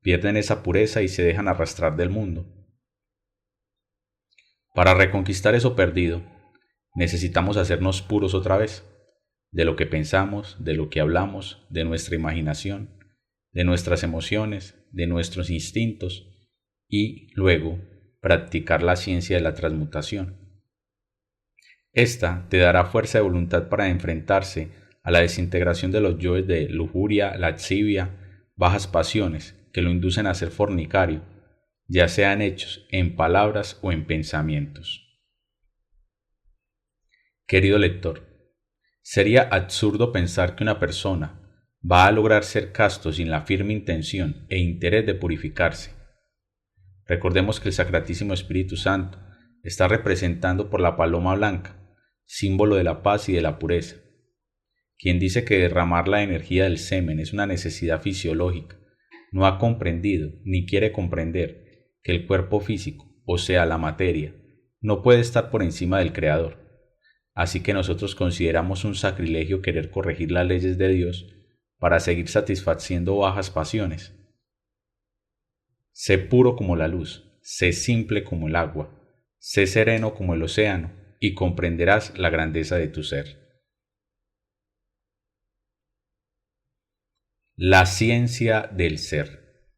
pierden esa pureza y se dejan arrastrar del mundo. Para reconquistar eso perdido, necesitamos hacernos puros otra vez, de lo que pensamos, de lo que hablamos, de nuestra imaginación, de nuestras emociones, de nuestros instintos, y luego practicar la ciencia de la transmutación. Esta te dará fuerza de voluntad para enfrentarse a la desintegración de los yoes de lujuria, lascivia, bajas pasiones que lo inducen a ser fornicario, ya sea en hechos, en palabras o en pensamientos. Querido lector, sería absurdo pensar que una persona va a lograr ser casto sin la firme intención e interés de purificarse. Recordemos que el Sacratísimo Espíritu Santo está representado por la paloma blanca, símbolo de la paz y de la pureza. Quien dice que derramar la energía del semen es una necesidad fisiológica, no ha comprendido ni quiere comprender que el cuerpo físico, o sea, la materia, no puede estar por encima del Creador. Así que nosotros consideramos un sacrilegio querer corregir las leyes de Dios para seguir satisfaciendo bajas pasiones. Sé puro como la luz, sé simple como el agua, sé sereno como el océano, y comprenderás la grandeza de tu ser. La ciencia del ser.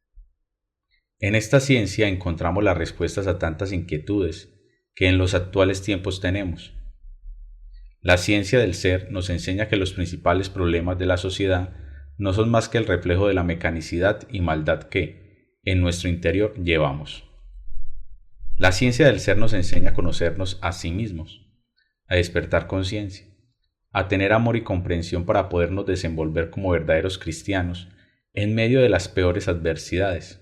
En esta ciencia encontramos las respuestas a tantas inquietudes que en los actuales tiempos tenemos. La ciencia del ser nos enseña que los principales problemas de la sociedad no son más que el reflejo de la mecanicidad y maldad que, en nuestro interior, llevamos. La ciencia del ser nos enseña a conocernos a sí mismos, a despertar conciencia, a tener amor y comprensión para podernos desenvolver como verdaderos cristianos en medio de las peores adversidades.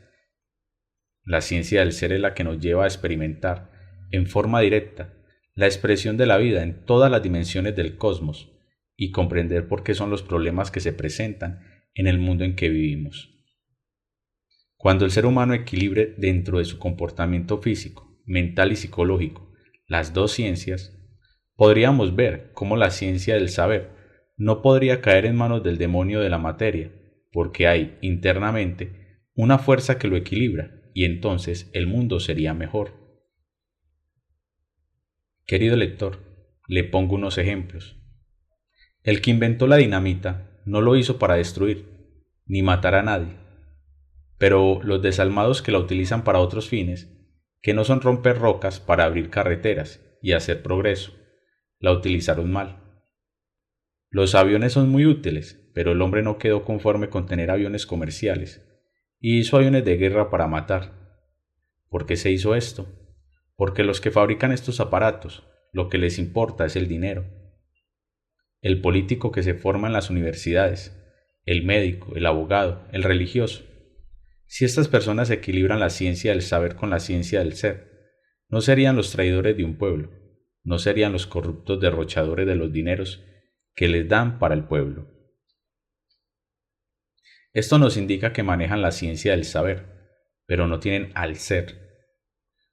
La ciencia del ser es la que nos lleva a experimentar, en forma directa, la expresión de la vida en todas las dimensiones del cosmos y comprender por qué son los problemas que se presentan en el mundo en que vivimos. Cuando el ser humano equilibre dentro de su comportamiento físico, mental y psicológico las dos ciencias, podríamos ver cómo la ciencia del saber no podría caer en manos del demonio de la materia, porque hay internamente una fuerza que lo equilibra y entonces el mundo sería mejor. Querido lector, le pongo unos ejemplos. El que inventó la dinamita no lo hizo para destruir, ni matar a nadie. pero los desalmados que la utilizan para otros fines, que no son romper rocas para abrir carreteras y hacer progreso, la utilizaron mal. Los aviones son muy útiles, pero el hombre no quedó conforme con tener aviones comerciales y hizo aviones de guerra para matar. ¿Por qué se hizo esto? Porque los que fabrican estos aparatos, lo que les importa es el dinero. El político que se forma en las universidades, el médico, el abogado, el religioso. Si estas personas equilibran la ciencia del saber con la ciencia del ser, no serían los traidores de un pueblo, no serían los corruptos derrochadores de los dineros que les dan para el pueblo. Esto nos indica que manejan la ciencia del saber, pero no tienen al ser.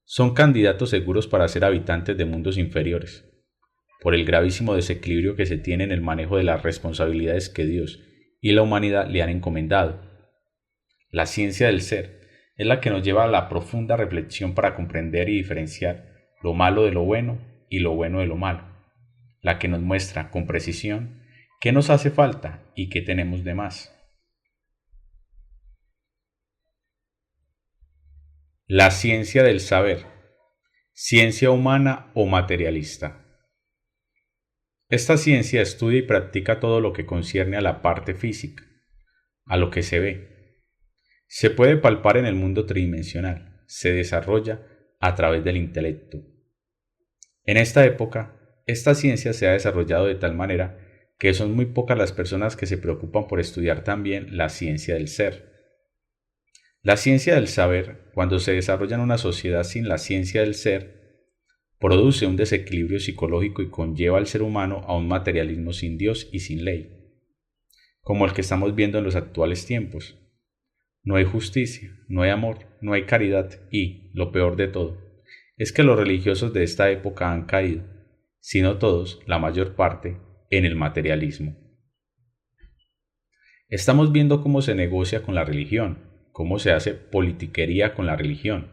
Son candidatos seguros para ser habitantes de mundos inferiores, por el gravísimo desequilibrio que se tiene en el manejo de las responsabilidades que Dios y la humanidad le han encomendado. La ciencia del ser es la que nos lleva a la profunda reflexión para comprender y diferenciar lo malo de lo bueno y lo bueno de lo malo, la que nos muestra con precisión qué nos hace falta y qué tenemos de más. La ciencia del saber, ciencia humana o materialista. Esta ciencia estudia y practica todo lo que concierne a la parte física, a lo que se ve. Se puede palpar en el mundo tridimensional, se desarrolla a través del intelecto. En esta época, esta ciencia se ha desarrollado de tal manera que son muy pocas las personas que se preocupan por estudiar también la ciencia del ser. La ciencia del saber, cuando se desarrolla en una sociedad sin la ciencia del ser, produce un desequilibrio psicológico y conlleva al ser humano a un materialismo sin Dios y sin ley, como el que estamos viendo en los actuales tiempos. No hay justicia, no hay amor, no hay caridad y, lo peor de todo, es que los religiosos de esta época han caído, si no todos, la mayor parte, en el materialismo. Estamos viendo cómo se negocia con la religión, cómo se hace politiquería con la religión.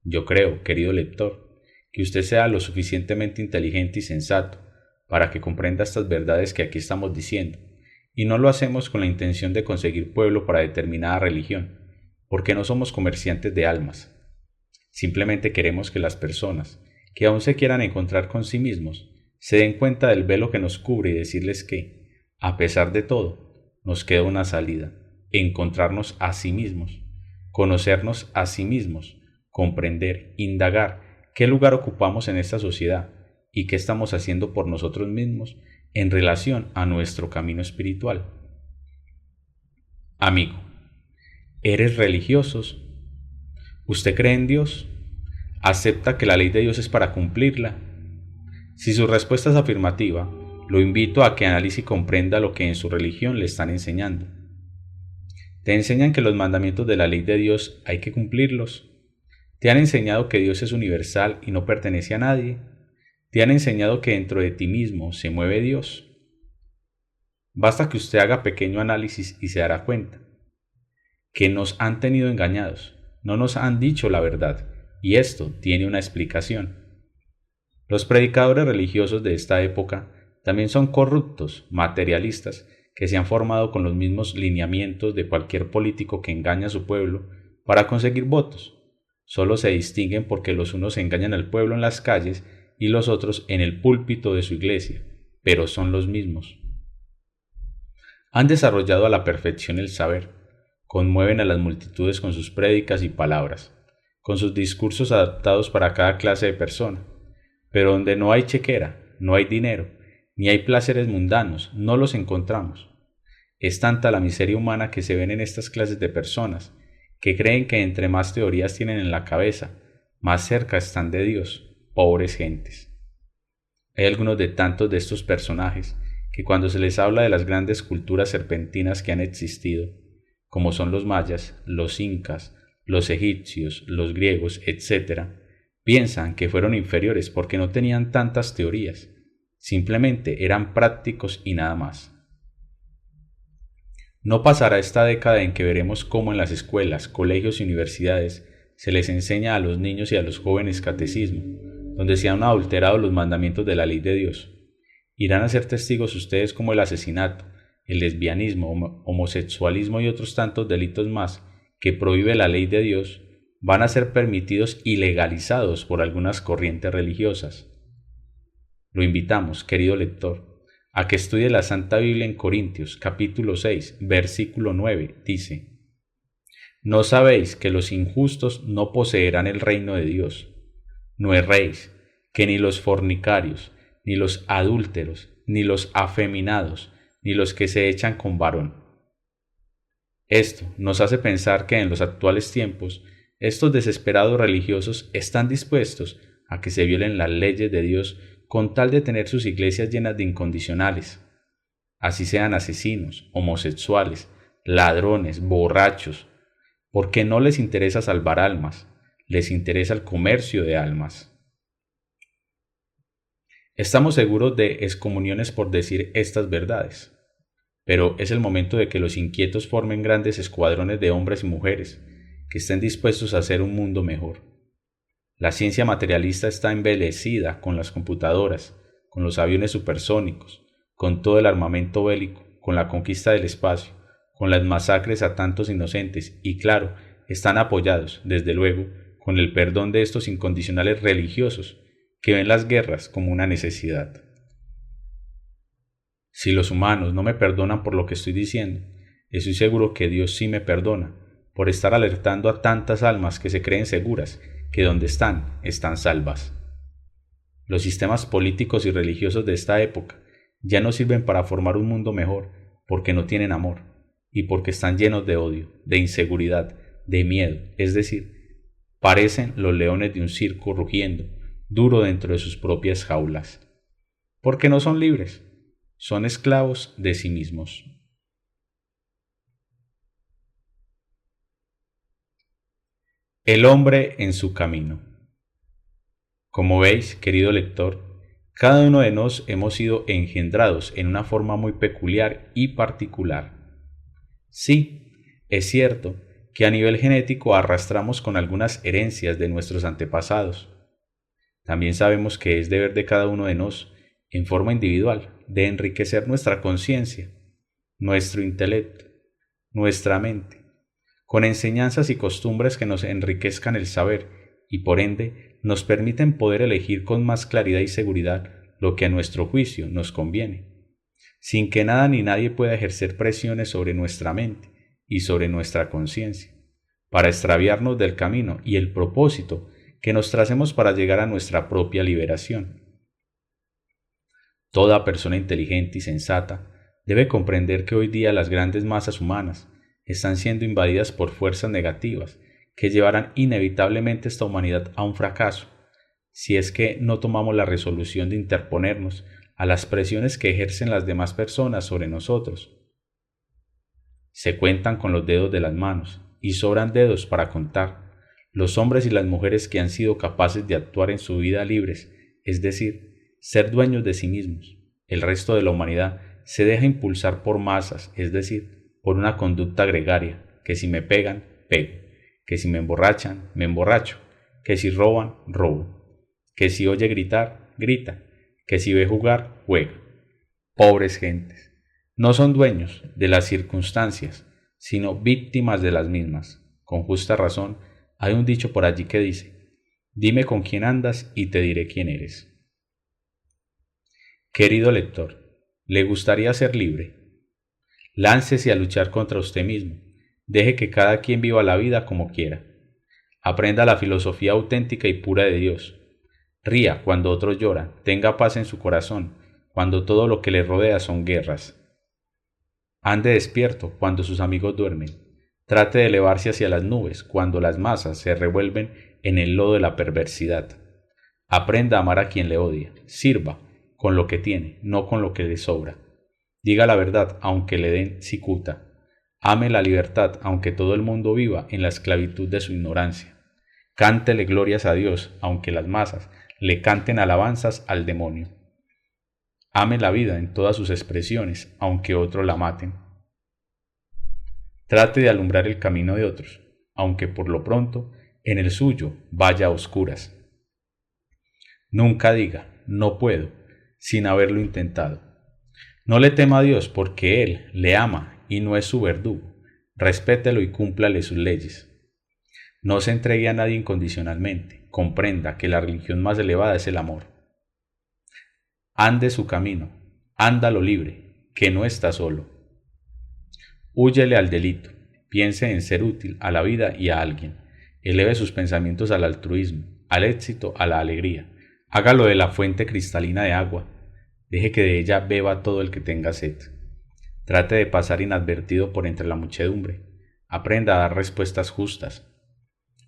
Yo creo, querido lector, que usted sea lo suficientemente inteligente y sensato para que comprenda estas verdades que aquí estamos diciendo, y no lo hacemos con la intención de conseguir pueblo para determinada religión, porque no somos comerciantes de almas. Simplemente queremos que las personas, que aún se quieran encontrar con sí mismos, se den cuenta del velo que nos cubre y decirles que, a pesar de todo, nos queda una salida: encontrarnos a sí mismos, conocernos a sí mismos, comprender, indagar qué lugar ocupamos en esta sociedad y qué estamos haciendo por nosotros mismos en relación a nuestro camino espiritual. Amigo, ¿eres religioso? ¿Usted cree en Dios? ¿Acepta que la ley de Dios es para cumplirla? Si su respuesta es afirmativa, lo invito a que analice y comprenda lo que en su religión le están enseñando. ¿Te enseñan que los mandamientos de la ley de Dios hay que cumplirlos? ¿Te han enseñado que Dios es universal y no pertenece a nadie? ¿Te han enseñado que dentro de ti mismo se mueve Dios? Basta que usted haga pequeño análisis y se dará cuenta que nos han tenido engañados, no nos han dicho la verdad, y esto tiene una explicación. Los predicadores religiosos de esta época también son corruptos, materialistas, que se han formado con los mismos lineamientos de cualquier político que engaña a su pueblo para conseguir votos. Solo se distinguen porque los unos engañan al pueblo en las calles y los otros en el púlpito de su iglesia, pero son los mismos. Han desarrollado a la perfección el saber, conmueven a las multitudes con sus prédicas y palabras, con sus discursos adaptados para cada clase de persona, pero donde no hay chequera, no hay dinero, ni hay placeres mundanos, no los encontramos. Es tanta la miseria humana que se ven en estas clases de personas, que creen que entre más teorías tienen en la cabeza, más cerca están de Dios, pobres gentes. Hay algunos de tantos de estos personajes que cuando se les habla de las grandes culturas serpentinas que han existido, como son los mayas, los incas, los egipcios, los griegos, etc., piensan que fueron inferiores porque no tenían tantas teorías, simplemente eran prácticos y nada más. No pasará esta década en que veremos cómo en las escuelas, colegios y universidades se les enseña a los niños y a los jóvenes catecismo, donde se han adulterado los mandamientos de la ley de Dios. Irán a ser testigos ustedes como el asesinato, el lesbianismo, homosexualismo y otros tantos delitos más que prohíbe la ley de Dios van a ser permitidos y legalizados por algunas corrientes religiosas. Lo invitamos, querido lector, a que estudie la Santa Biblia en Corintios, capítulo 6, versículo 9, dice: ¿No sabéis que los injustos no poseerán el reino de Dios? No erréis, que ni los fornicarios, ni los adúlteros, ni los afeminados, ni los que se echan con varón. Esto nos hace pensar que en los actuales tiempos, estos desesperados religiosos están dispuestos a que se violen las leyes de Dios con tal de tener sus iglesias llenas de incondicionales, así sean asesinos, homosexuales, ladrones, borrachos, porque no les interesa salvar almas, les interesa el comercio de almas. Estamos seguros de excomuniones por decir estas verdades, pero es el momento de que los inquietos formen grandes escuadrones de hombres y mujeres que estén dispuestos a hacer un mundo mejor. La ciencia materialista está envelecida con las computadoras, con los aviones supersónicos, con todo el armamento bélico, con la conquista del espacio, con las masacres a tantos inocentes y, claro, están apoyados, desde luego, con el perdón de estos incondicionales religiosos que ven las guerras como una necesidad. Si los humanos no me perdonan por lo que estoy diciendo, estoy seguro que Dios sí me perdona por estar alertando a tantas almas que se creen seguras que donde están salvas. Los sistemas políticos y religiosos de esta época ya no sirven para formar un mundo mejor porque no tienen amor y porque están llenos de odio, de inseguridad, de miedo, es decir, parecen los leones de un circo rugiendo duro dentro de sus propias jaulas. Porque no son libres, son esclavos de sí mismos. El hombre en su camino. Como veis, querido lector, cada uno de nosotros hemos sido engendrados en una forma muy peculiar y particular. Sí, es cierto que a nivel genético arrastramos con algunas herencias de nuestros antepasados. También sabemos que es deber de cada uno de nosotros, en forma individual, de enriquecer nuestra conciencia, nuestro intelecto, nuestra mente, con enseñanzas y costumbres que nos enriquezcan el saber y por ende nos permiten poder elegir con más claridad y seguridad lo que a nuestro juicio nos conviene, sin que nada ni nadie pueda ejercer presiones sobre nuestra mente y sobre nuestra conciencia, para extraviarnos del camino y el propósito que nos tracemos para llegar a nuestra propia liberación. Toda persona inteligente y sensata debe comprender que hoy día las grandes masas humanas están siendo invadidas por fuerzas negativas que llevarán inevitablemente esta humanidad a un fracaso, si es que no tomamos la resolución de interponernos a las presiones que ejercen las demás personas sobre nosotros. Se cuentan con los dedos de las manos, y sobran dedos para contar, los hombres y las mujeres que han sido capaces de actuar en su vida libres, es decir, ser dueños de sí mismos. El resto de la humanidad se deja impulsar por masas, es decir, por una conducta gregaria, que si me pegan, pego, que si me emborrachan, me emborracho, que si roban, robo, que si oye gritar, grita, que si ve jugar, juega. Pobres gentes, no son dueños de las circunstancias, sino víctimas de las mismas. Con justa razón, hay un dicho por allí que dice: dime con quién andas y te diré quién eres. Querido lector, ¿le gustaría ser libre? Láncese a luchar contra usted mismo. Deje que cada quien viva la vida como quiera. Aprenda la filosofía auténtica y pura de Dios. Ría cuando otros lloran. Tenga paz en su corazón cuando todo lo que le rodea son guerras. Ande despierto cuando sus amigos duermen. Trate de elevarse hacia las nubes cuando las masas se revuelven en el lodo de la perversidad. Aprenda a amar a quien le odia. Sirva con lo que tiene, no con lo que le sobra. Diga la verdad aunque le den cicuta. Ame la libertad aunque todo el mundo viva en la esclavitud de su ignorancia. Cántele glorias a Dios aunque las masas le canten alabanzas al demonio. Ame la vida en todas sus expresiones aunque otros la maten. Trate de alumbrar el camino de otros, aunque por lo pronto en el suyo vaya a oscuras. Nunca diga no puedo sin haberlo intentado. No le tema a Dios porque Él le ama y no es su verdugo. Respételo y cúmplale sus leyes. No se entregue a nadie incondicionalmente. Comprenda que la religión más elevada es el amor. Ande su camino, ándalo libre, que no está solo. Húyele al delito, piense en ser útil a la vida y a alguien. Eleve sus pensamientos al altruismo, al éxito, a la alegría. Hágalo de la fuente cristalina de agua. Deje que de ella beba todo el que tenga sed. Trate de pasar inadvertido por entre la muchedumbre. Aprenda a dar respuestas justas.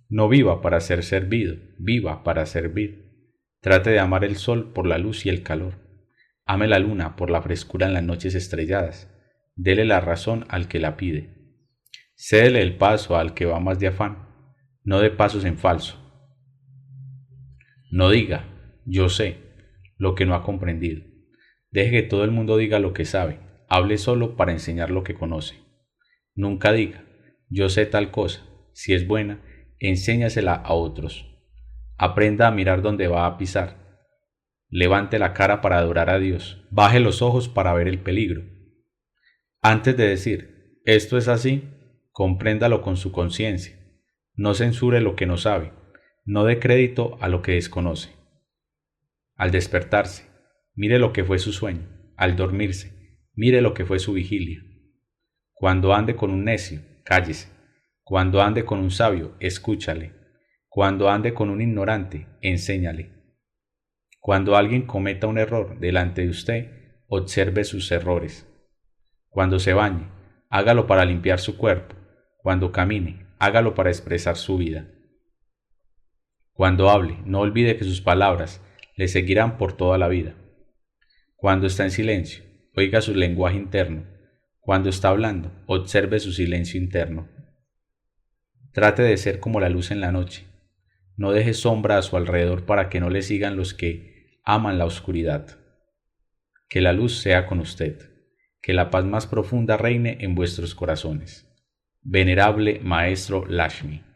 No viva para ser servido, viva para servir. Trate de amar el sol por la luz y el calor. Ame la luna por la frescura en las noches estrelladas. Dele la razón al que la pide. Cédele el paso al que va más de afán. No dé pasos en falso. No diga, yo sé, lo que no ha comprendido. Deje que todo el mundo diga lo que sabe. Hable solo para enseñar lo que conoce. Nunca diga, yo sé tal cosa. Si es buena, enséñasela a otros. Aprenda a mirar dónde va a pisar. Levante la cara para adorar a Dios. Baje los ojos para ver el peligro. Antes de decir, esto es así, compréndalo con su conciencia. No censure lo que no sabe. No dé crédito a lo que desconoce. Al despertarse, mire lo que fue su sueño. Al dormirse, mire lo que fue su vigilia. Cuando ande con un necio, cállese. Cuando ande con un sabio, escúchale. Cuando ande con un ignorante, enséñale. Cuando alguien cometa un error delante de usted, observe sus errores. Cuando se bañe, hágalo para limpiar su cuerpo. Cuando camine, hágalo para expresar su vida. Cuando hable, no olvide que sus palabras le seguirán por toda la vida. Cuando está en silencio, oiga su lenguaje interno. Cuando está hablando, observe su silencio interno. Trate de ser como la luz en la noche. No deje sombra a su alrededor para que no le sigan los que aman la oscuridad. Que la luz sea con usted. Que la paz más profunda reine en vuestros corazones. Venerable Maestro Lakshmi.